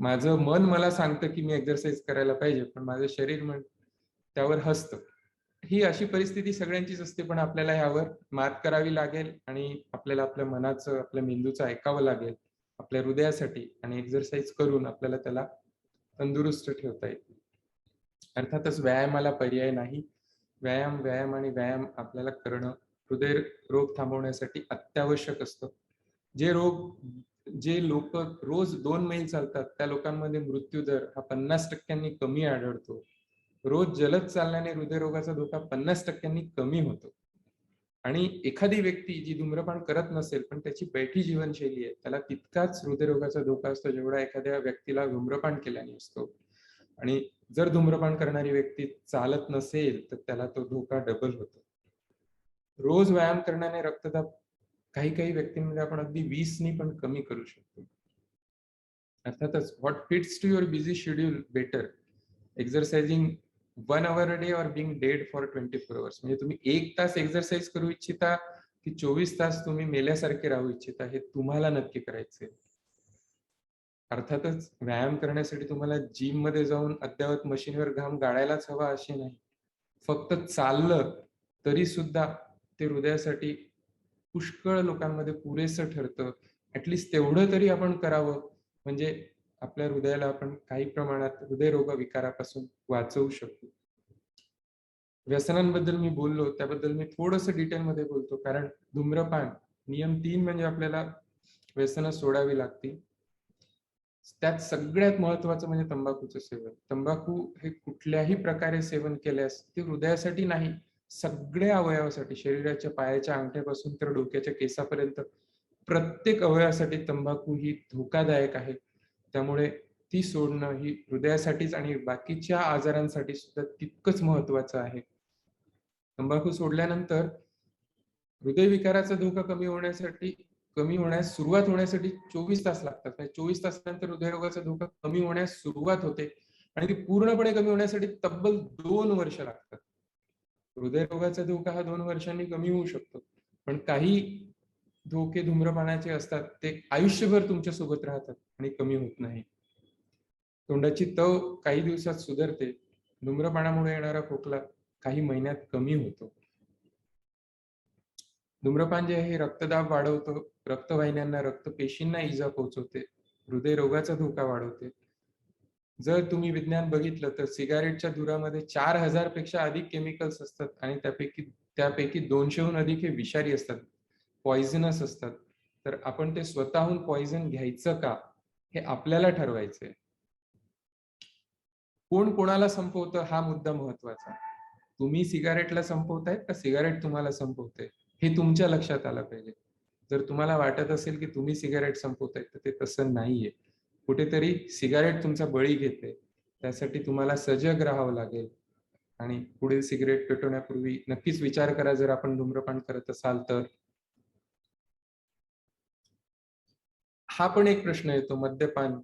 A: माझं मन मला सांगतं की मी एक्सरसाइज करायला पाहिजे पण माझं शरीर त्यावर हसतं. ही अशी परिस्थिती सगळ्यांचीच असते पण आपल्याला यावर मात करावी लागेल आणि आपल्याला आपल्या मनाचं, आपल्या मेंदूचं ऐकावं लागेल आपल्या हृदयासाठी आणि एक्सरसाइज करून आपल्याला त्याला तंदुरुस्त ठेवता येईल. अर्थातच व्यायामाला पर्याय नाही. व्यायाम, व्यायाम आणि व्यायाम आपल्याला करणं हृदय रोग थांबवण्यासाठी अत्यावश्यक असतं. जे जे लोक रोज 2 मैल चालतात त्या लोकांमध्ये मृत्यू दर हा 50% कमी आढळतो. रोज जलद चालण्याने हृदयरोगाचा धोका 50% कमी होतो. आणि एखादी व्यक्ती जी धूम्रपान करत नसेल पण त्याची बैठी जीवनशैली आहे त्याला तितकाच हृदयरोगाचा धोका असतो जेवढा एखाद्या व्यक्तीला धूम्रपान केल्याने असतो. आणि जर धूम्रपान करणारी व्यक्ती चालत नसेल तर त्याला तो धोका डबल होतो. रोज व्यायाम करण्याने रक्तदाब काही काही व्यक्तींमध्ये आपण अगदी 20 नी पण कमी करू शकतो. अर्थातच what fits to your busy schedule better, exercising 1 hour a day or being dead for 24 hours. म्हणजे तुम्ही 1 तास एक्सरसाइज करू इच्छिता की 24 तास तुम्ही मेल्यासारखे राहू इच्छिता हे तुम्हाला नक्की करायचंय. अर्थातच व्यायाम करण्यासाठी तुम्हाला जिम मध्ये जाऊन अद्ययावत मशीनवर घाम गाळायलाच हवा अशी नाही. फक्त चाललं तरी सुद्धा ते हृदयासाठी पुष्कळ लोकांमध्ये पुरेसं ठरतं. ऍटलीस्ट तेवढं तरी आपण करावं म्हणजे आपल्या हृदयाला आपण काही प्रमाणात हृदयरोग विकारापासून वाचवू शकतो. व्यसनांबद्दल मी बोललो त्याबद्दल मी थोडंसं डिटेलमध्ये बोलतो कारण धूम्रपान नियम 3 म्हणजे आपल्याला व्यसनं सोडावी लागतील. त्यात सगळ्यात महत्वाचं म्हणजे तंबाखूचं सेवन. तंबाखू हे कुठल्याही प्रकारे सेवन केल्यास ते हृदयासाठी नाही, सगळ्या अवयवासाठी, शरीराच्या पायाच्या अंगठ्यापासून तर डोक्याच्या केसापर्यंत प्रत्येक अवयवासाठी तंबाखू ही धोकादायक आहे. त्यामुळे ती सोडणं ही हृदयासाठीच आणि बाकीच्या आजारांसाठी सुद्धा तितकंच महत्वाचं आहे. तंबाखू सोडल्यानंतर हृदयविकाराचा धोका कमी होण्यास सुरुवात होण्यासाठी 24 तास लागतात. म्हणजे 24 तासानंतर हृदयरोगाचा धोका कमी होण्यास सुरुवात होते आणि ती पूर्णपणे कमी होण्यासाठी तब्बल 2 वर्ष लागतात. हृदयरोगाचा धोका हा 2 वर्षांनी कमी होऊ शकतो. पण काही धोके धूम्रपानाचे असतात, ते आयुष्यभर तुमच्या सोबत राहतात आणि कमी होत नाही. तोंडाची चव काही दिवसात सुधारते. धूम्रपानामुळे येणारा खोकला काही महिन्यात कमी होतो. धूम्रपान जे आहे हे रक्तदाब वाढवतो, रक्तवाहिन्यांना, रक्तपेशींना इजा पोहोचवते, हृदयरोगाचा धोका वाढवते. जर तुम्ही विज्ञान बघितलं तर सिगारेटच्या धुरामध्ये 4000 पेक्षा अधिक केमिकल्स असतात आणि त्यापैकी 200हून अधिक हे विषारी असतात, पॉइझनस असतात. तर आपण ते स्वतःहून पॉइझन घ्यायचं का? हे आपल्याला ठरवायचंय. कोण कोणाला संपवतं हा मुद्दा महत्वाचा. तुम्ही सिगारेटला संपवताय का सिगारेट तुम्हाला संपवते हे तुमच्या लक्षात आलं पाहिजे. जर तुम्हाला वाटत असेल की तुम्ही सिगारेट संपवताय तर ते तसं नाहीये. कुठेतरी सिगारेट तुमचा बळी घेते. त्यासाठी तुम्हाला सजग राहावं लागेल आणि पुढील सिगारेट पेटवण्यापूर्वी नक्कीच विचार करा जर आपण धूम्रपान करत असाल तर. हा पण एक प्रश्न येतो मद्यपान,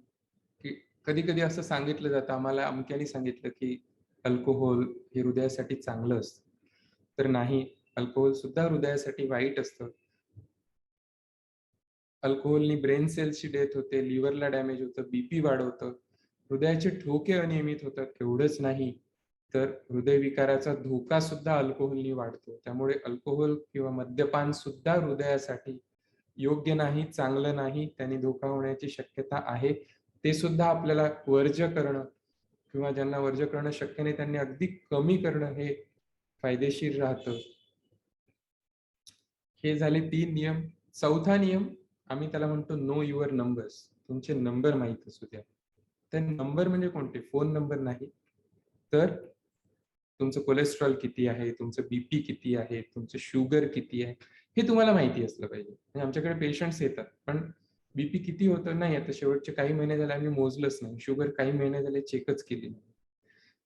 A: की कधी-कधी असं सांगितलं जातं आम्हाला अमक्याने सांगितलं की अल्कोहोल हे हृदयासाठी चांगलं असतं. तर नाही, अल्कोहोल सुद्धा हृदयासाठी वाईट असतं. अल्कोहोलनी ब्रेन सेल्सची डेथ होते, लिव्हरला डॅमेज होतं, बीपी वाढवतं, हृदयाचे ठोके अनियमित होतात. एवढंच नाही, तर हृदयविकाराचा धोका सुद्धा अल्कोहोलनी वाढतो. त्यामुळे अल्कोहोल किंवा मद्यपान सुद्धा हृदयासाठी योग्य नाही, चांगलं नाही, त्याने धोका होण्याची शक्यता आहे. ते सुद्धा आपल्याला वर्ज्य करणं किंवा ज्यांना वर्ज्य करणं शक्य नाही त्यांनी अगदी कमी करणं हे फायदेशीर राहतं. हे झाले 3 नियम. चौथा नियम आम्ही त्याला म्हणतो नो युअर नंबर्स. तुमचे नंबर माहीत असू द्या. ते नंबर म्हणजे कोणते? फोन नंबर नाही. तर तुमचं कोलेस्ट्रॉल किती आहे, तुमचं बीपी किती आहे, तुमचं शुगर किती आहे, हे तुम्हाला माहिती असलं पाहिजे. म्हणजे आमच्याकडे पेशंट्स येतात, पण बीपी किती होतं? नाही, आता शेवटचे काही महिने झाले आम्ही मोजलंच नाही. शुगर काही महिने झाले चेकच केली नाही.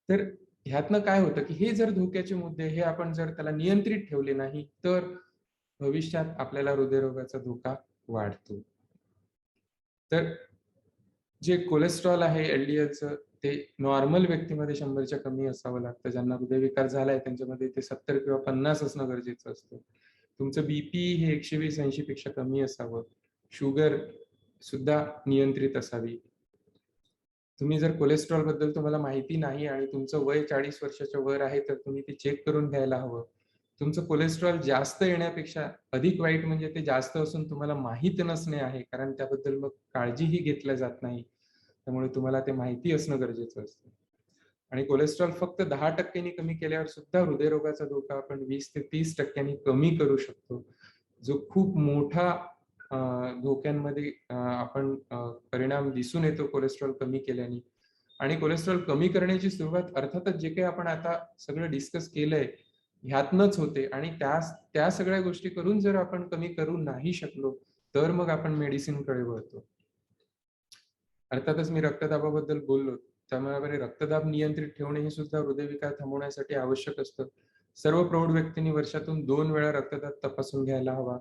A: तर ह्यातनं काय होतं, की हे जर धोक्याचे मुद्दे हे आपण जर त्याला नियंत्रित ठेवले नाही, तर भविष्यात आपल्याला हृदयरोगाचा धोका वाढतो. तर जे कोलेस्ट्रॉल आहे एलडीएलचं ते नॉर्मल व्यक्तीमध्ये 100च्या कमी असावं लागतं. ज्यांना हृदयविकार झालाय त्यांच्यामध्ये ते 70 किंवा 50 असणं गरजेचं असतं. तुमचं बीपी हे 120-80 पेक्षा कमी असावं. शुगर सुद्धा नियंत्रित असावी. तुम्ही जर कोलेस्ट्रॉल बद्दल तुम्हाला माहिती नाही आणि तुमचं वय 40 वर्षाच्या वर आहे तर तुम्ही ते चेक करून घ्यायला हवं. तुमचं कोलेस्ट्रॉल जास्त येण्यापेक्षा अधिक वाईट म्हणजे ते जास्त असून तुम्हाला माहीत नसणे आहे. कारण त्याबद्दल मग काळजीही घेतल्या जात नाही. त्यामुळे तुम्हाला ते माहिती असणं गरजेचं असतं. आणि कोलेस्ट्रॉल फक्त 10% कमी केल्यावर सुद्धा हृदयरोगाचा धोका आपण 20 ते 30% कमी करू शकतो. जो खूप मोठा धोक्यांमध्ये आपण परिणाम दिसून येतो कोलेस्ट्रॉल कमी केल्याने. आणि कोलेस्ट्रॉल कमी करण्याची सुरुवात अर्थातच जे काही आपण आता सगळं डिस्कस केलंय ह्यातनंच होते आणि त्या सगळ्या गोष्टी करून जर आपण कमी करू नाही शकलो, तर मग आपण मेडिसिनकडे वळतो. अर्थातच मी रक्तदाबाबद्दल बोललो. त्यामुळे रक्तदाब नियंत्रित ठेवणे हे सुद्धा हृदयविकार थांबवण्यासाठी आवश्यक असतं. सर्व प्रौढ व्यक्तींनी वर्षातून 2 वेळा रक्तदाब तपासून घ्यायला हवा.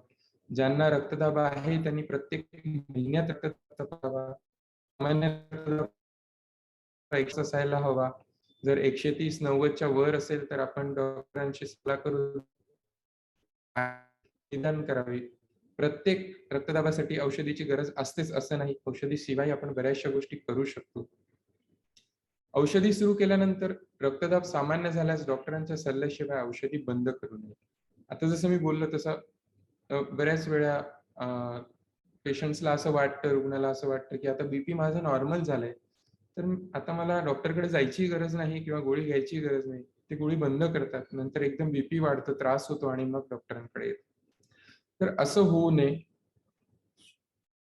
A: ज्यांना रक्तदाब आहे त्यांनी प्रत्येक महिन्यात रक्तदाब तपासावा. सामान्य रक्तदाब असायला हवा. जर 130-90च्या वर असेल तर आपण डॉक्टरांशी सल्ला करून निदान करावे. प्रत्येक रक्तदाबासाठी औषधीची गरज असतेच असं नाही. औषधीशिवाय आपण बऱ्याचशा गोष्टी करू शकतो. औषधी सुरू केल्यानंतर रक्तदाब सामान्य झाल्यास डॉक्टरांच्या सल्ल्याशिवाय औषधी बंद करू नये. आता जसं मी बोललो तसं बऱ्याच वेळा पेशंट्सला असं वाटतं, रुग्णाला असं वाटतं, की आता बीपी माझा नॉर्मल झालाय. तर आता मला डॉक्टरकडे जायची गरज नाही किंवा गोळी घ्यायची गरज नाही. ते गोळी बंद करतात. नंतर एकदम बीपी वाढतो, त्रास होतो आणि मग डॉक्टरांकडे येतात. तर असं होऊ नये.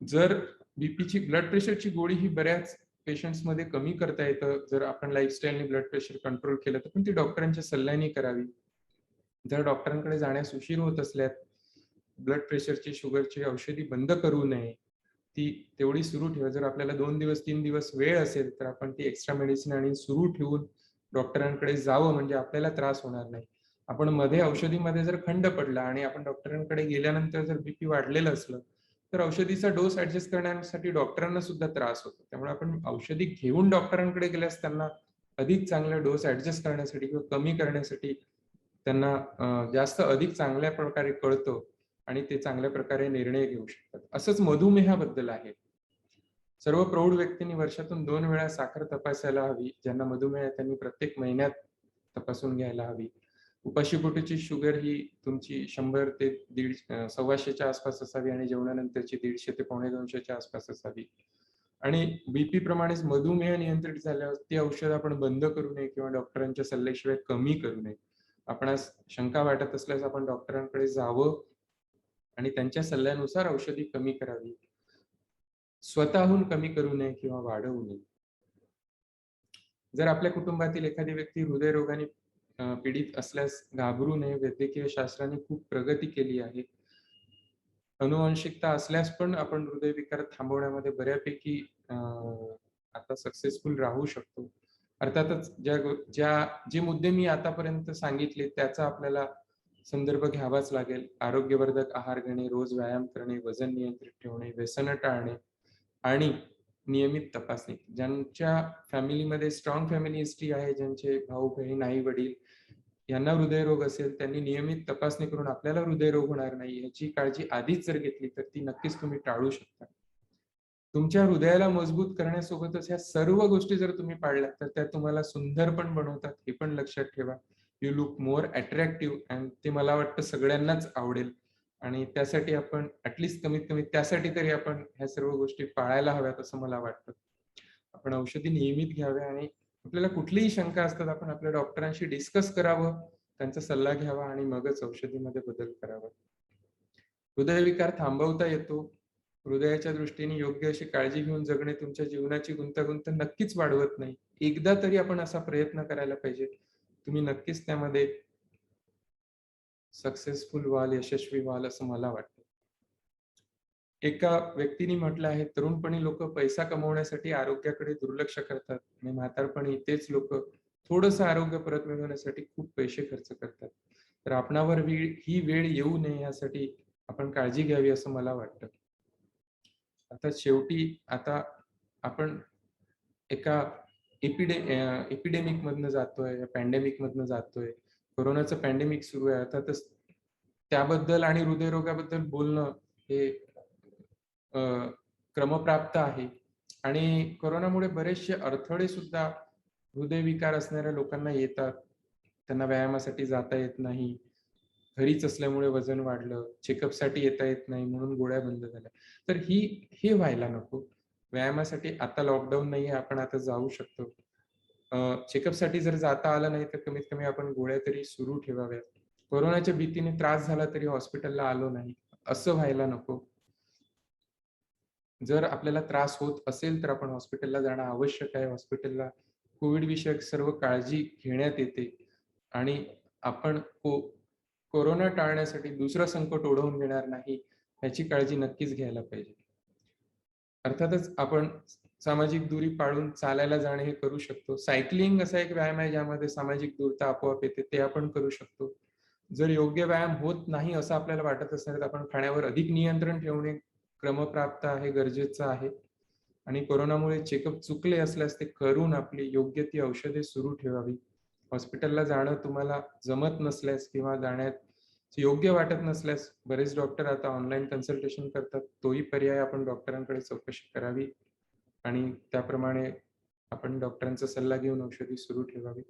A: जर बीपीची ब्लड प्रेशरची गोळी ही बऱ्याच पेशंट्समध्ये कमी करता येतं, जर आपण लाईफस्टाईलने ब्लड प्रेशर कंट्रोल केलं तर, पण ती डॉक्टरांच्या सल्ल्याने करावी. जर डॉक्टरांकडे जाण्यास उशीर होत असल्यास ब्लड प्रेशरची, शुगरची औषधी बंद करू नये. ती तेवढी सुरू ठेवा. जर आपल्याला 2 दिवस, 3 दिवस वेळ असेल, तर आपण ती एक्स्ट्रा मेडिसिन आणि सुरू ठेवून डॉक्टरांकडे जावं, म्हणजे आपल्याला त्रास होणार नाही. आपण मध्ये औषधीमध्ये जर खंड पडला आणि आपण डॉक्टरांकडे गेल्यानंतर जर बीपी वाढलेलं असलं, तर औषधीचा डोस ॲडजस्ट करण्यासाठी डॉक्टरांना सुद्धा त्रास होतो. त्यामुळे आपण औषधी घेऊन डॉक्टरांकडे गेल्यास त्यांना अधिक चांगला डोस ॲडजस्ट करण्यासाठी किंवा कमी करण्यासाठी त्यांना जास्त अधिक चांगल्या प्रकारे कळतं आणि ते चांगल्या प्रकारे निर्णय घेऊ शकतात. असंच मधुमेहाबद्दल आहे. सर्व प्रौढ व्यक्तींनी वर्षातून 2 वेळा साखर तपासायला हवी. ज्यांना मधुमेह आहे त्यांनी प्रत्येक महिन्यात तपासून घ्यायला हवी. उपाशीपोटीची शुगर ही तुमची 100 ते 150च्या आसपास असावी आणि जेवणानंतरची 150 ते 250च्या आसपास असावी. आणि बीपी प्रमाणेच मधुमेह नियंत्रित झाल्यावर ती औषध आपण बंद करू नये किंवा डॉक्टरांच्या सल्ल्याशिवाय कमी करू नये. आपणास शंका वाटत असल्यास आपण डॉक्टरांकडे जावं आणि त्यांच्या सल्ल्यानुसार औषधी कमी करावी. स्वतःहून कमी करू नये किंवा वाढवू नये. जर आपल्या कुटुंबातील एखादी व्यक्ती हृदयरोगाने पीडित असल्यास घाबरू नये. वैद्यकीय शास्त्राने खूप प्रगती केली आहे. अनुवांशिकता असल्यास पण आपण हृदयविकार थांबवण्यामध्ये बऱ्यापैकी आता सक्सेसफुल राहू शकतो. अर्थातच जे मुद्दे मी आतापर्यंत सांगितले त्याचा आपल्याला संदर्भ घ्यावाच लागेल. आरोग्यवर्धक आहार घेणे, रोज व्यायाम करणे, वजन नियंत्रित ठेवणे, व्यसनं टाळणे आणि नियमित तपासणी. ज्यांच्या फॅमिलीमध्ये स्ट्रॉंग फॅमिली हिस्ट्री आहे, ज्यांचे भाऊ-बहीण, आई-वडील यांना हृदयरोग असेल, त्यांनी नियमित तपासणी करून आपल्याला हृदयरोग होणार नाही याची काळजी आधीच जर घेतली, तर ती नक्कीच तुम्ही टाळू शकता. तुमच्या हृदयाला मजबूत करण्यासोबतच ह्या सर्व गोष्टी जर तुम्ही पाळल्या, तर त्या तुम्हाला सुंदर पण बनवतात, हे पण लक्षात ठेवा. You look more attractive and ते मला वाटतं सगळ्यांनाच आवडेल आणि त्यासाठी आपण कमीत कमी त्यासाठी तरी आपण ह्या सर्व गोष्टी पाळायला हव्यात असं मला वाटतं. आपण औषधी नियमित घ्याव्या आणि आपल्याला कुठलीही शंका असतात आपण आपल्या डॉक्टरांशी डिस्कस करावं, त्यांचा सल्ला घ्यावा आणि मगच औषधीमध्ये बदल करावा. हृदयविकार थांबवता येतो. हृदयाच्या दृष्टीने योग्य अशी काळजी घेऊन जगणे तुमच्या जीवनाची गुंतागुंत नक्कीच वाढवत नाही. एकदा तरी आपण असा प्रयत्न करायला पाहिजे. तुम्ही नक्कीच त्यामध्ये सक्सेसफुल व्हाल, यशस्वी व्हाल असं मला वाटतं. एका व्यक्तीने म्हटलं आहे, तरुणपणी लोकं पैसा कमवण्यासाठी आरोग्याकडे दुर्लक्ष करतात आणि म्हातारपणी तेच लोकं थोडंसं आरोग्य परत मिळवण्यासाठी खूप पैसे खर्च करतात. तर आपणावर ही वेळ येऊ नये यासाठी आपण काळजी घ्यावी असं मला वाटतं. आता शेवटी आता आपण एका एपिडेमिक मधनं जातोय, पॅन्डेमिक मधनं जातोय. कोरोनाचं पॅन्डेमिक सुरू आहे. अर्थातच त्याबद्दल आणि हृदयरोगाबद्दल बोलणं हे अ, क्रमप्राप्त आहे आणि कोरोनामुळे बरेचसे अडथळे सुद्धा हृदयविकार असणाऱ्या लोकांना येतात. त्यांना व्यायामासाठी जाता येत नाही. घरीच असल्यामुळे वजन वाढलं, चेकअपसाठी येता येत नाही म्हणून गोळ्या बंद झाल्या. तर हे व्हायला नको. व्यायामासाठी आता लॉकडाऊन नाहीये, आपण आता जाऊ शकतो. चेकअपसाठी जर जाता आलं नाही, तर कमीत कमी आपण गोळ्या तरी सुरू ठेवाव्यात. कोरोनाच्या भीतीने त्रास झाला तरी हॉस्पिटलला आलो नाही, असं व्हायला नको. जर आपल्याला त्रास होत असेल, तर आपण हॉस्पिटलला जाणं आवश्यक आहे. हॉस्पिटलला कोविड विषयक सर्व काळजी घेण्यात येते आणि आपण कोरोना टाळण्यासाठी दुसरं संकट ओढवून घेणार नाही, याची काळजी नक्कीच घ्यायला पाहिजे. अर्थातच आपण सामाजिक दूरी पाळून चालायला जाणे हे करू शकतो. सायकलिंग असा एक व्यायाम आहे, ज्यामध्ये सामाजिक दूरता आपोआप येते, ते आपण करू शकतो. जर योग्य व्यायाम होत नाही असं आपल्याला वाटत असेल, तर आपण खाण्यावर अधिक नियंत्रण ठेवणे क्रमप्राप्त आहे, गरजेचं आहे. आणि कोरोनामुळे चेकअप चुकले असल्यास ते करून आपली योग्य ती औषधे सुरू ठेवावी. हॉस्पिटलला जाणं तुम्हाला जमत नसल्यास किंवा जाण्यात योग्य वाटत नसल्यास बरेच डॉक्टर आता ऑनलाईन कन्सल्टेशन करतात. तोही पर्याय आपण डॉक्टरांकडे चौकशी करावी आणि त्याप्रमाणे आपण डॉक्टरांचा सल्ला घेऊन औषधी सुरू ठेवावी.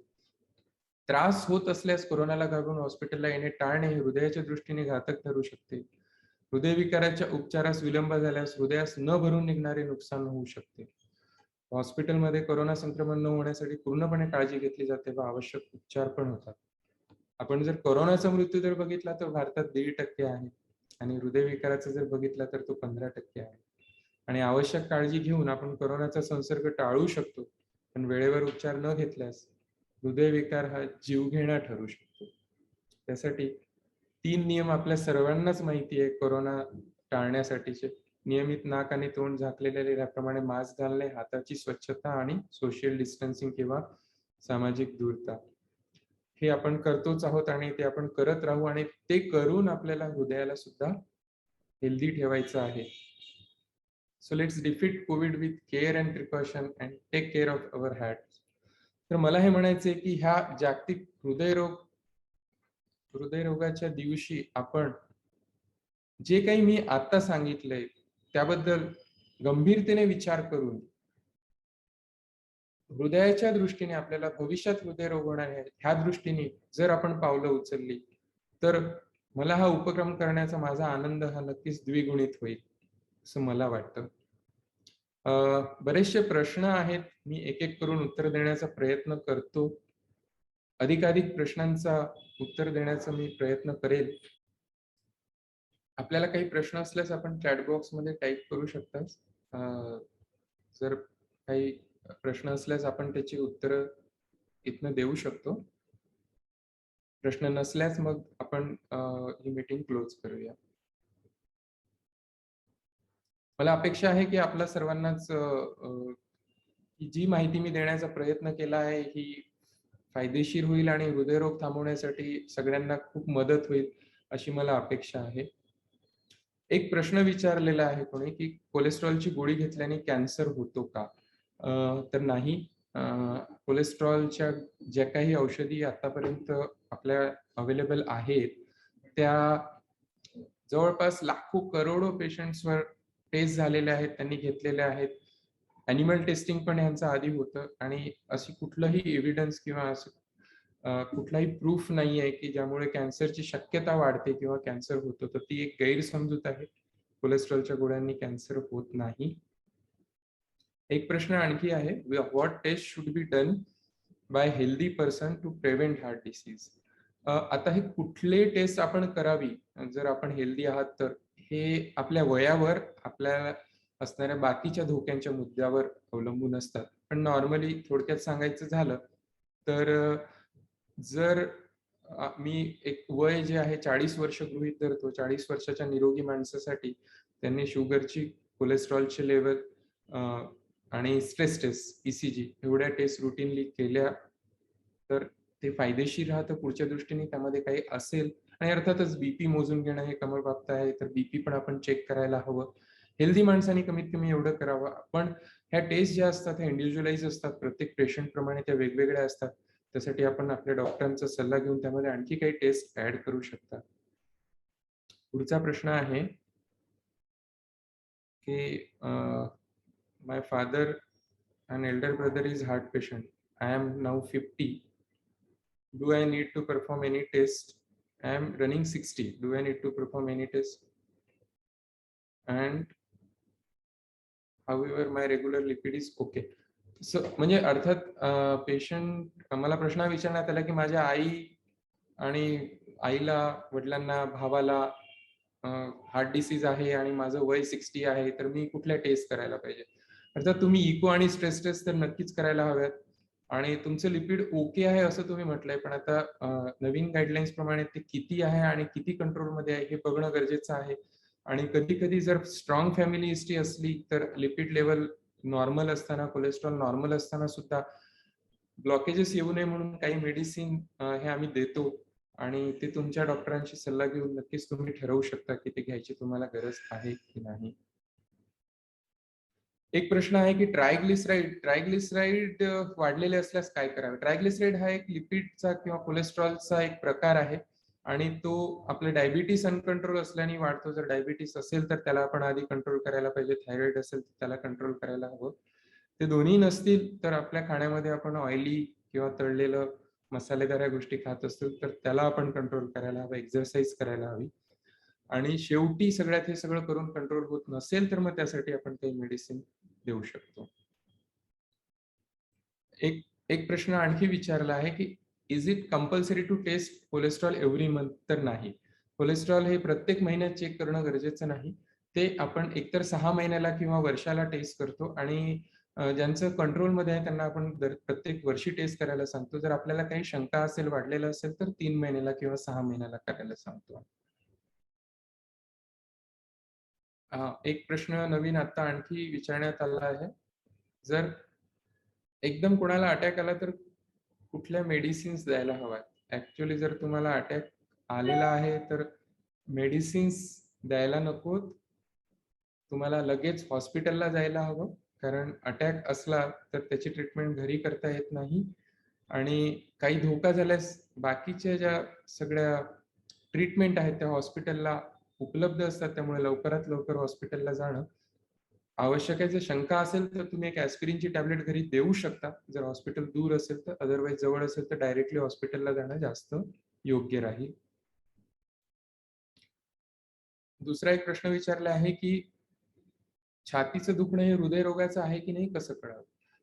A: त्रास होत असल्यास कोरोनाला घाबरून हॉस्पिटलला येणे टाळणे हे हृदयाच्या दृष्टीने घातक ठरू शकते. हृदयविकाराच्या उपचारास विलंब झाल्यास हृदयास न भरून निघणारे नुकसान होऊ शकते. हॉस्पिटलमध्ये कोरोना संक्रमण न होण्यासाठी पूर्णपणे काळजी घेतली जाते व आवश्यक उपचार पण होतात. आपण जर कोरोनाचा मृत्यूदर बघितला तर भारतात 1.5% आहे. आणि हृदयविकाराचं जर बघितलं तर तो 15% आहे. आणि आवश्यक काळजी घेऊन आपण कोरोनाचा संसर्ग टाळू शकतो, पण वेळेवर उपचार न घेतल्यास हृदयविकार हा जीवघेणा ठरू शकतो. त्यासाठी 3 नियम आपल्या सर्वांनाच माहिती आहे कोरोना टाळण्यासाठीचे. नियमित नाक आणि तोंड झाकलेले राहिल्याप्रमाणे मास्क घालणे, हाताची स्वच्छता आणि सोशल डिस्टन्सिंग किंवा सामाजिक दूरता. हे आपण करतोच आहोत आणि ते आपण करत राहू आणि ते करून आपल्याला हृदयाला सुद्धा हेल्दी ठेवायचं आहे. So let's defeat COVID with care and precaution and take care of our heart. तर मला हे म्हणायचंय की ह्या जागतिक हृदयरोगाच्या दिवशी आपण जे काही मी आता सांगितलंय त्याबद्दल गंभीरतेने विचार करून हृदयाच्या दृष्टीने आपल्याला भविष्यात हृदयरोग होणार आहे ह्या दृष्टीने जर आपण पावलं उचलली तर मला हा उपक्रम करण्याचा माझा आनंद हा नक्कीच द्विगुणित होईल असं मला वाटतं. बरेचसे प्रश्न आहेत, मी एक एक करून उत्तर देण्याचा प्रयत्न करतो. अधिकाधिक प्रश्नांचा उत्तर देण्याचा मी प्रयत्न करेल. आपल्याला काही प्रश्न असल्यास आपण चॅट बॉक्समध्ये टाईप करू शकता. जर काही प्रश्न असल्यास आपण त्याची उत्तरं इथनं देऊ शकतो. प्रश्न नसल्यास मग आपण ही मीटिंग क्लोज करूया. मला अपेक्षा आहे की आपल्या सर्वांनाच जी माहिती मी देण्याचा प्रयत्न केला आहे ही फायदेशीर होईल आणि हृदयरोग थांबवण्यासाठी सगळ्यांना खूप मदत होईल अशी मला अपेक्षा आहे. एक प्रश्न विचारलेला आहे कोणी की कोलेस्ट्रॉलची गोळी घेतल्याने कॅन्सर होतो का? तर नाही. कोलेस्ट्रॉलच्या ज्या काही औषधी आतापर्यंत आपल्या अवेलेबल आहेत त्या जवळपास लाखो करोडो पेशंट्सवर टेस्ट झालेल्या आहेत, त्यांनी घेतलेल्या आहेत. ॲनिमल टेस्टिंग पण यांचं आधी होतं आणि अशी कुठलंही एव्हिडन्स किंवा असं कुठलाही प्रूफ नाही आहे की ज्यामुळे कॅन्सरची शक्यता वाढते किंवा कॅन्सर होतो. तर ती एक गैरसमजूत आहे. कोलेस्ट्रॉलच्या गोळ्यांनी कॅन्सर होत नाही. एक प्रश्न आणखी आहे, what test should be done by healthy person to prevent heart disease? आता हे कुठले टेस्ट आपण करावी जर आपण हेल्दी आहात तर हे आपल्या वयावर, आपल्याला असणाऱ्या बाकीच्या धोक्यांच्या मुद्द्यावर अवलंबून असतात. पण नॉर्मली थोडक्यात सांगायचं झालं तर जर मी एक वय जे आहे 40 वर्ष गृहीत धरतो, 40 वर्षाच्या निरोगी माणसासाठी त्यांनी शुगरची, कोलेस्ट्रॉलचे लेवल आणि स्ट्रेस टेस्ट ईसीजी एवढ्या टेस्ट रुटीनली केल्या तर ते फायदेशीर राहतं. पुढच्या दृष्टीने त्यामध्ये काही असेल आणि अर्थातच बीपी मोजून घेणं हे क्रमप्राप्त आहे, तर बीपी पण आपण चेक करायला हवं. हेल्दी माणसांनी कमीत कमी एवढं करावं. पण ह्या टेस्ट ज्या असतात ह्या इंडिव्हिज्युअलाइज असतात, प्रत्येक पेशंट प्रमाणे त्या वेगवेगळ्या असतात. त्यासाठी आपण आपल्या डॉक्टरांचा सल्ला घेऊन त्यामध्ये आणखी काही टेस्ट ऍड करू शकता. पुढचा प्रश्न आहे की my father and elder brother is heart patient. I am now 50. Do I need to perform any test? I am running 60. Do I need to perform any test? And however, my regular lipid is okay. So म्हणजे अर्थात patient मला प्रश्न विचारण्यात आला की माझ्या आई आणि आईला, वडिलांना, भावाला हार्ट डिसीज आहे आणि माझं वय 60 आहे, तर मी कुठल्या टेस्ट करायला पाहिजे? अर्थात तुम्ही इको आणि स्ट्रेस टेस्ट तर नक्कीच करायला हव्यात आणि तुमचं लिपिड ओके आहे असं तुम्ही म्हटलंय, पण आता नवीन गाईडलाईन्स प्रमाणे ते किती आहे आणि किती कंट्रोलमध्ये आहे हे बघणं गरजेचं आहे. आणि कधी कधी जर स्ट्रॉंग फॅमिली हिस्ट्री असली तर लिपिड लेवल नॉर्मल असताना, कोलेस्ट्रॉल नॉर्मल असताना सुद्धा ब्लॉकेजेस येऊ नये म्हणून काही मेडिसिन हे आम्ही देतो आणि ते तुमच्या डॉक्टरांशी सल्ला घेऊन नक्कीच तुम्ही ठरवू शकता की ते घ्यायची तुम्हाला गरज आहे की नाही. एक प्रश्न आहे की ट्रायग्लिसराईड वाढलेले असल्यास काय करावे? ट्रायग्लिसराईड हा एक लिपिडचा किंवा कोलेस्ट्रॉलचा एक प्रकार आहे आणि तो आपलं डायबिटीस अनकंट्रोल असल्याने वाढतो. जर डायबिटीस असेल तर त्याला आपण आधी कंट्रोल करायला पाहिजे. थायरॉइड असेल तर त्याला कंट्रोल करायला हवं. ते दोन्ही नसतील तर आपल्या खाण्यामध्ये आपण ऑइली किंवा तळलेलं मसालेदार या गोष्टी खात असतील तर त्याला आपण कंट्रोल करायला हवं, एक्सरसाइज करायला हवी. आणि शेवटी सगळ्यात हे सगळं करून कंट्रोल होत नसेल तर मग त्यासाठी आपण काही मेडिसिन देऊ शकतो. एक एक प्रश्न आणखी विचारला आहे की is it compulsory to test cholesterol every month? तर नाही. कोलेस्ट्रॉल हे प्रत्येक महिन्यात चेक करणं गरजेचं नाही. ते आपण एकतर 6 महिन्याला किंवा वर्षाला टेस्ट करतो आणि ज्यांचं कंट्रोलमध्ये आहे त्यांना आपण प्रत्येक वर्षी टेस्ट करायला सांगतो. जर आपल्याला काही शंका असेल, वाढलेलं असेल तर 3 महिन्याला किंवा 6 महिन्याला करायला सांगतो. एक प्रश्न नवीन आता आणखी विचारण्यात आला आहे. जर एकदम कोणाला अटॅक आला तर कुठल्या मेडिसिन्स द्यायला हव्यात? ॲक्चुअली जर तुम्हाला अटॅक आलेला आहे तर मेडिसिन्स द्यायला नकोत. तुम्हाला लगेच हॉस्पिटलला जायला हवं. कारण अटॅक असला तर त्याची ट्रीटमेंट घरी करता येत नाही आणि काही धोका झाल्यास बाकीच्या ज्या सगळ्या ट्रीटमेंट आहेत त्या हॉस्पिटलला उपलब्ध असतात. त्यामुळे लवकरात लवकर हॉस्पिटलला जाणं आवश्यक आहे. जर शंका असेल तर तुम्ही एक ॲस्पिरिनची टॅबलेट घरी देऊ शकता. जर हॉस्पिटल दूर असेल तर. अदरवाईज जवळ असेल तर डायरेक्टली हॉस्पिटलला जाणं जास्त योग्य राहील. दुसरा एक प्रश्न विचारला आहे की छातीचं दुखणं हे हृदयरोगाचं आहे की नाही कसं कळावं?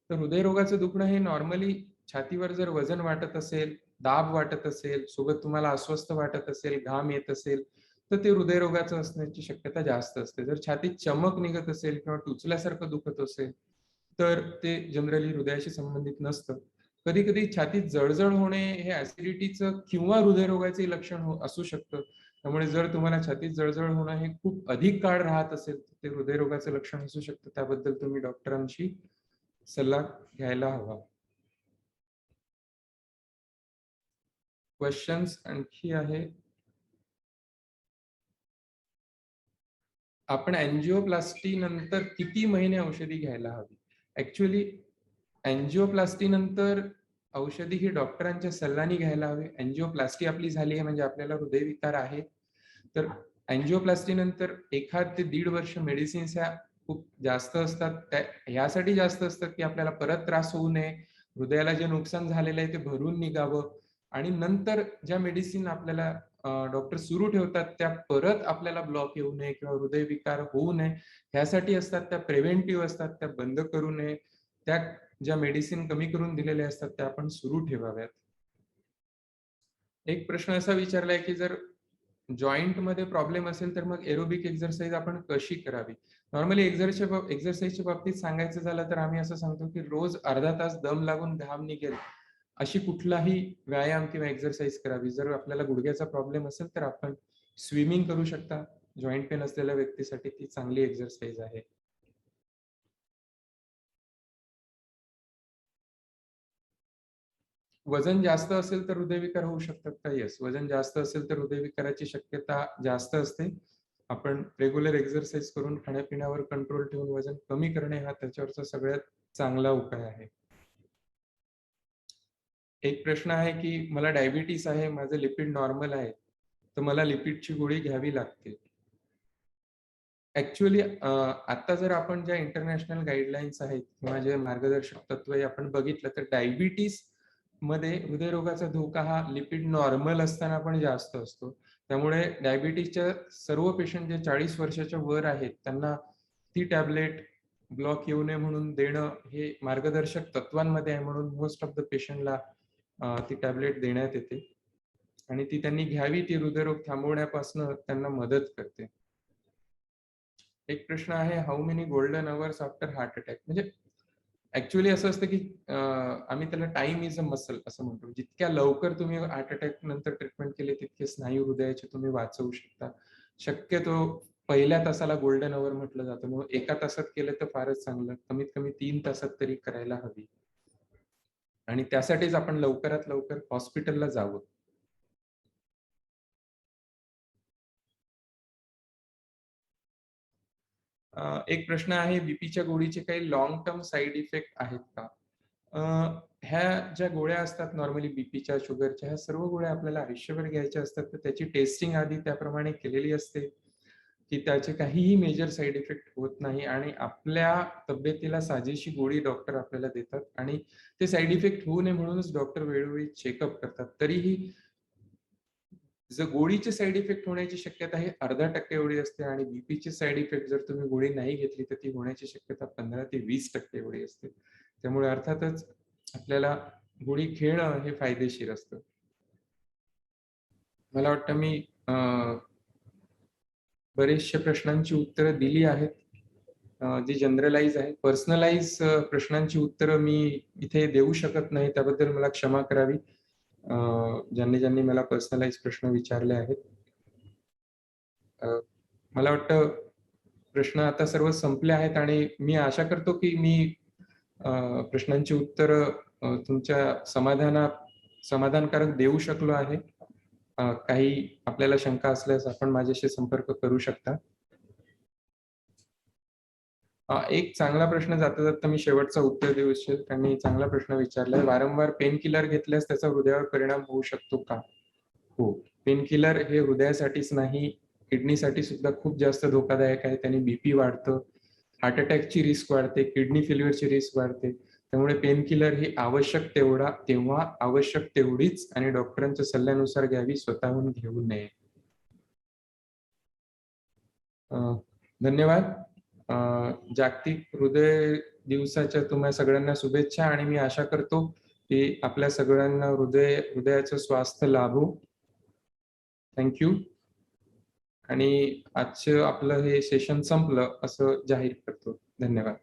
A: तर हृदयरोगाचं दुखणं हे नॉर्मली छातीवर जर वजन वाटत असेल, दाब वाटत असेल, सोबत तुम्हाला अस्वस्थ वाटत असेल, घाम येत असेल, तर ते हृदयरोगाचं असण्याची शक्यता जास्त असते. जर छातीत चमक निघत असेल किंवा टुचल्यासारखं दुखत असेल, तर ते जनरली हृदयाशी संबंधित नसतं. कधी-कधी छातीत जळजळ होणे हे ॲसिडिटीचं किंवा हृदयरोगाचे लक्षण असू शकतं. त्यामुळे जर तुम्हाला छातीत जळजळ होणं हे खूप अधिक काळ राहत असेल, तर ते हृदयरोगाचं लक्षण असू शकतं. त्याबद्दल तुम्ही डॉक्टरांशी सल्ला घ्यायला हवा. क्वेश्चन्स आणखी आहे. आपण अँजिओप्लास्टी नंतर किती महिने औषधी घ्यायला हवी? ॲक्चुअली अँजिओप्लास्टी नंतर औषधी ही डॉक्टरांच्या सल्ल्याने घ्यायला हवी. अँजिओप्लास्टी आपली झाली आहे म्हणजे आपल्याला हृदयविकार आहे. तर अँजिओप्लास्टी नंतर 1 ते 1.5 वर्ष मेडिसिन्स ह्या खूप जास्त असतात. त्या ह्यासाठी जास्त असतात की आपल्याला परत त्रास होऊ नये. हृदयाला जे नुकसान झालेलं आहे ते भरून निघावं आणि नंतर ज्या मेडिसिन आपल्याला डॉक्टर सुरू ठेवतात त्या परत आपल्याला ब्लॉक येऊ नये किंवा हृदयविकार होऊ नये ह्यासाठी असतात. त्या प्रिव्हेंटिव्ह असतात. त्या बंद करू नये. त्या ज्या मेडिसिन कमी करून दिलेल्या असतात त्या आपण सुरू ठेवाव्यात. एक प्रश्न असा विचारलाय की जर जॉइंटमध्ये प्रॉब्लेम असेल तर मग एरोबिक एक्सरसाइज आपण कशी करावी? नॉर्मली एक्सरसाइजच्या बाबतीत सांगायचं झालं तर आम्ही असं सांगतो की रोज अर्धा तास दम लागून घाम निघेल अशी कुठलाही व्यायाम किंवा एक्सरसाइज करावी. जर आपल्याला गुडघ्याचा प्रॉब्लेम असेल तर आपण स्विमिंग करू शकता. जॉइंट पेन असलेल्या व्यक्तीसाठी ती चांगली एक्सरसाइज आहे. वजन जास्त असेल तर हृदयविकार होऊ शकतात का? येस. वजन जास्त असेल तर हृदयविकाराची शक्यता जास्त असते. आपण रेग्युलर एक्सरसाइज करून खाण्यापिण्यावर कंट्रोल ठेवून वजन कमी करणे हा त्याच्यावरचा सगळ्यात चांगला उपाय आहे. एक प्रश्न आहे की मला डायबिटीस आहे, माझं लिपिड नॉर्मल आहे, तर मला लिपिडची गोळी घ्यावी लागते. ॲक्चुअली आता जर आपण ज्या इंटरनॅशनल गाईडलाईन्स आहेत किंवा जे मार्गदर्शक तत्त्व आपण बघितलं तर डायबिटीसमध्ये हृदयरोगाचा धोका हा लिपिड नॉर्मल असताना पण जास्त असतो. त्यामुळे डायबिटीसच्या सर्व पेशंट जे 40 वर्षाच्या वर आहेत त्यांना ती टॅबलेट ब्लॉक येऊ नये म्हणून देणं हे मार्गदर्शक तत्वांमध्ये आहे. म्हणून मोस्ट ऑफ द पेशंटला ती टॅबलेट देण्यात येते आणि ती त्यांनी घ्यावी. ती हृदयरोग थांबवण्यापासून त्यांना मदत करते. एक प्रश्न आहे, how many golden hours after heart attack? म्हणजे ॲक्चुअली असं असतं की आम्ही त्याला टाईम इज अ मसल असं म्हणतो. जितक्या लवकर तुम्ही हार्ट अटॅक नंतर ट्रीटमेंट केली तितके स्नायू हृदयाचे तुम्ही वाचवू शकता. शक्यतो पहिल्या तासाला गोल्डन अवर म्हटलं जातं. मग 1 तासात केलं तर फारच चांगलं. कमीत कमी 3 तासात तरी करायला हवी. आणि त्यासाठीच आपण लवकरात लवकर हॉस्पिटलला जावं. एक प्रश्न आहे, बीपीच्या गोळीचे काही लाँग टर्म साइड इफेक्ट आहेत का? अ, ह्या ज्या गोळ्या असतात नॉर्मली बीपीच्या, शुगरच्या, ह्या सर्व गोळ्या आपल्याला आयुष्यभर घ्यायच्या असतात. तर त्याची टेस्टिंग आधी त्याप्रमाणे केलेली असते, की त्याचे काहीही मेजर साइड इफेक्ट होत नाही आणि आपल्या तब्येतीला साजेशी गोळी डॉक्टर आपल्याला देतात आणि ते साइड इफेक्ट होऊ नये म्हणूनच डॉक्टर वेळोवेळी चेकअप करतात. तरीही जर गोळीचे साइड इफेक्ट होण्याची शक्यता ही 0.5% एवढी असते आणि बीपीची साइड इफेक्ट जर तुम्ही गोळी नाही घेतली तर ती होण्याची शक्यता 15 ते 20% एवढी असते. त्यामुळे अर्थातच आपल्याला गोळी घेणं हे फायदेशीर असतं. मला वाटतं मी बरेचशा प्रश्नांची उत्तरं दिली आहेत, जी जनरलाइज आहे. पर्सनलाइज प्रश्नांची उत्तरं मी इथे देऊ शकत नाही, त्याबद्दल मला क्षमा करावी. ज्यांनी ज्यांनी मला पर्सनलाइज प्रश्न विचारले आहेत. मला वाटतं प्रश्न आता सर्व संपले आहेत आणि मी आशा करतो की मी प्रश्नांची उत्तरं तुमच्या समाधानकारक देऊ शकलो आहे. काही आपल्याला शंका असल्यास आपण माझ्याशी संपर्क करू शकता. एक चांगला प्रश्न जाता जाता मी शेवटचं उत्तर देऊ इच्छितो. त्यांनी चांगला प्रश्न विचारलाय. वारंवार पेन किलर घेतल्यास त्याचा हृदयावर परिणाम होऊ शकतो का? हो. पेन किलर हे हृदयासाठीच नाही, किडनीसाठी सुद्धा खूप जास्त धोकादायक आहे. त्याने बीपी वाढतं, हार्ट अटॅकची रिस्क वाढते, किडनी फेल्युअरची रिस्क वाढते. त्यामुळे पेन किलर ही तेव्हा आवश्यक तेवढीच आणि डॉक्टरांच्या सल्ल्यानुसार घ्यावी, स्वतःहून घेऊ नये. धन्यवाद. जागतिक हृदय दिवसाच्या तुम्हा सगळ्यांना शुभेच्छा आणि मी आशा करतो की आपल्या सगळ्यांना हृदयाचं स्वास्थ्य लाभो. Thank you. आणि आजचं आपलं हे सेशन संपलं असं जाहीर करतो. धन्यवाद.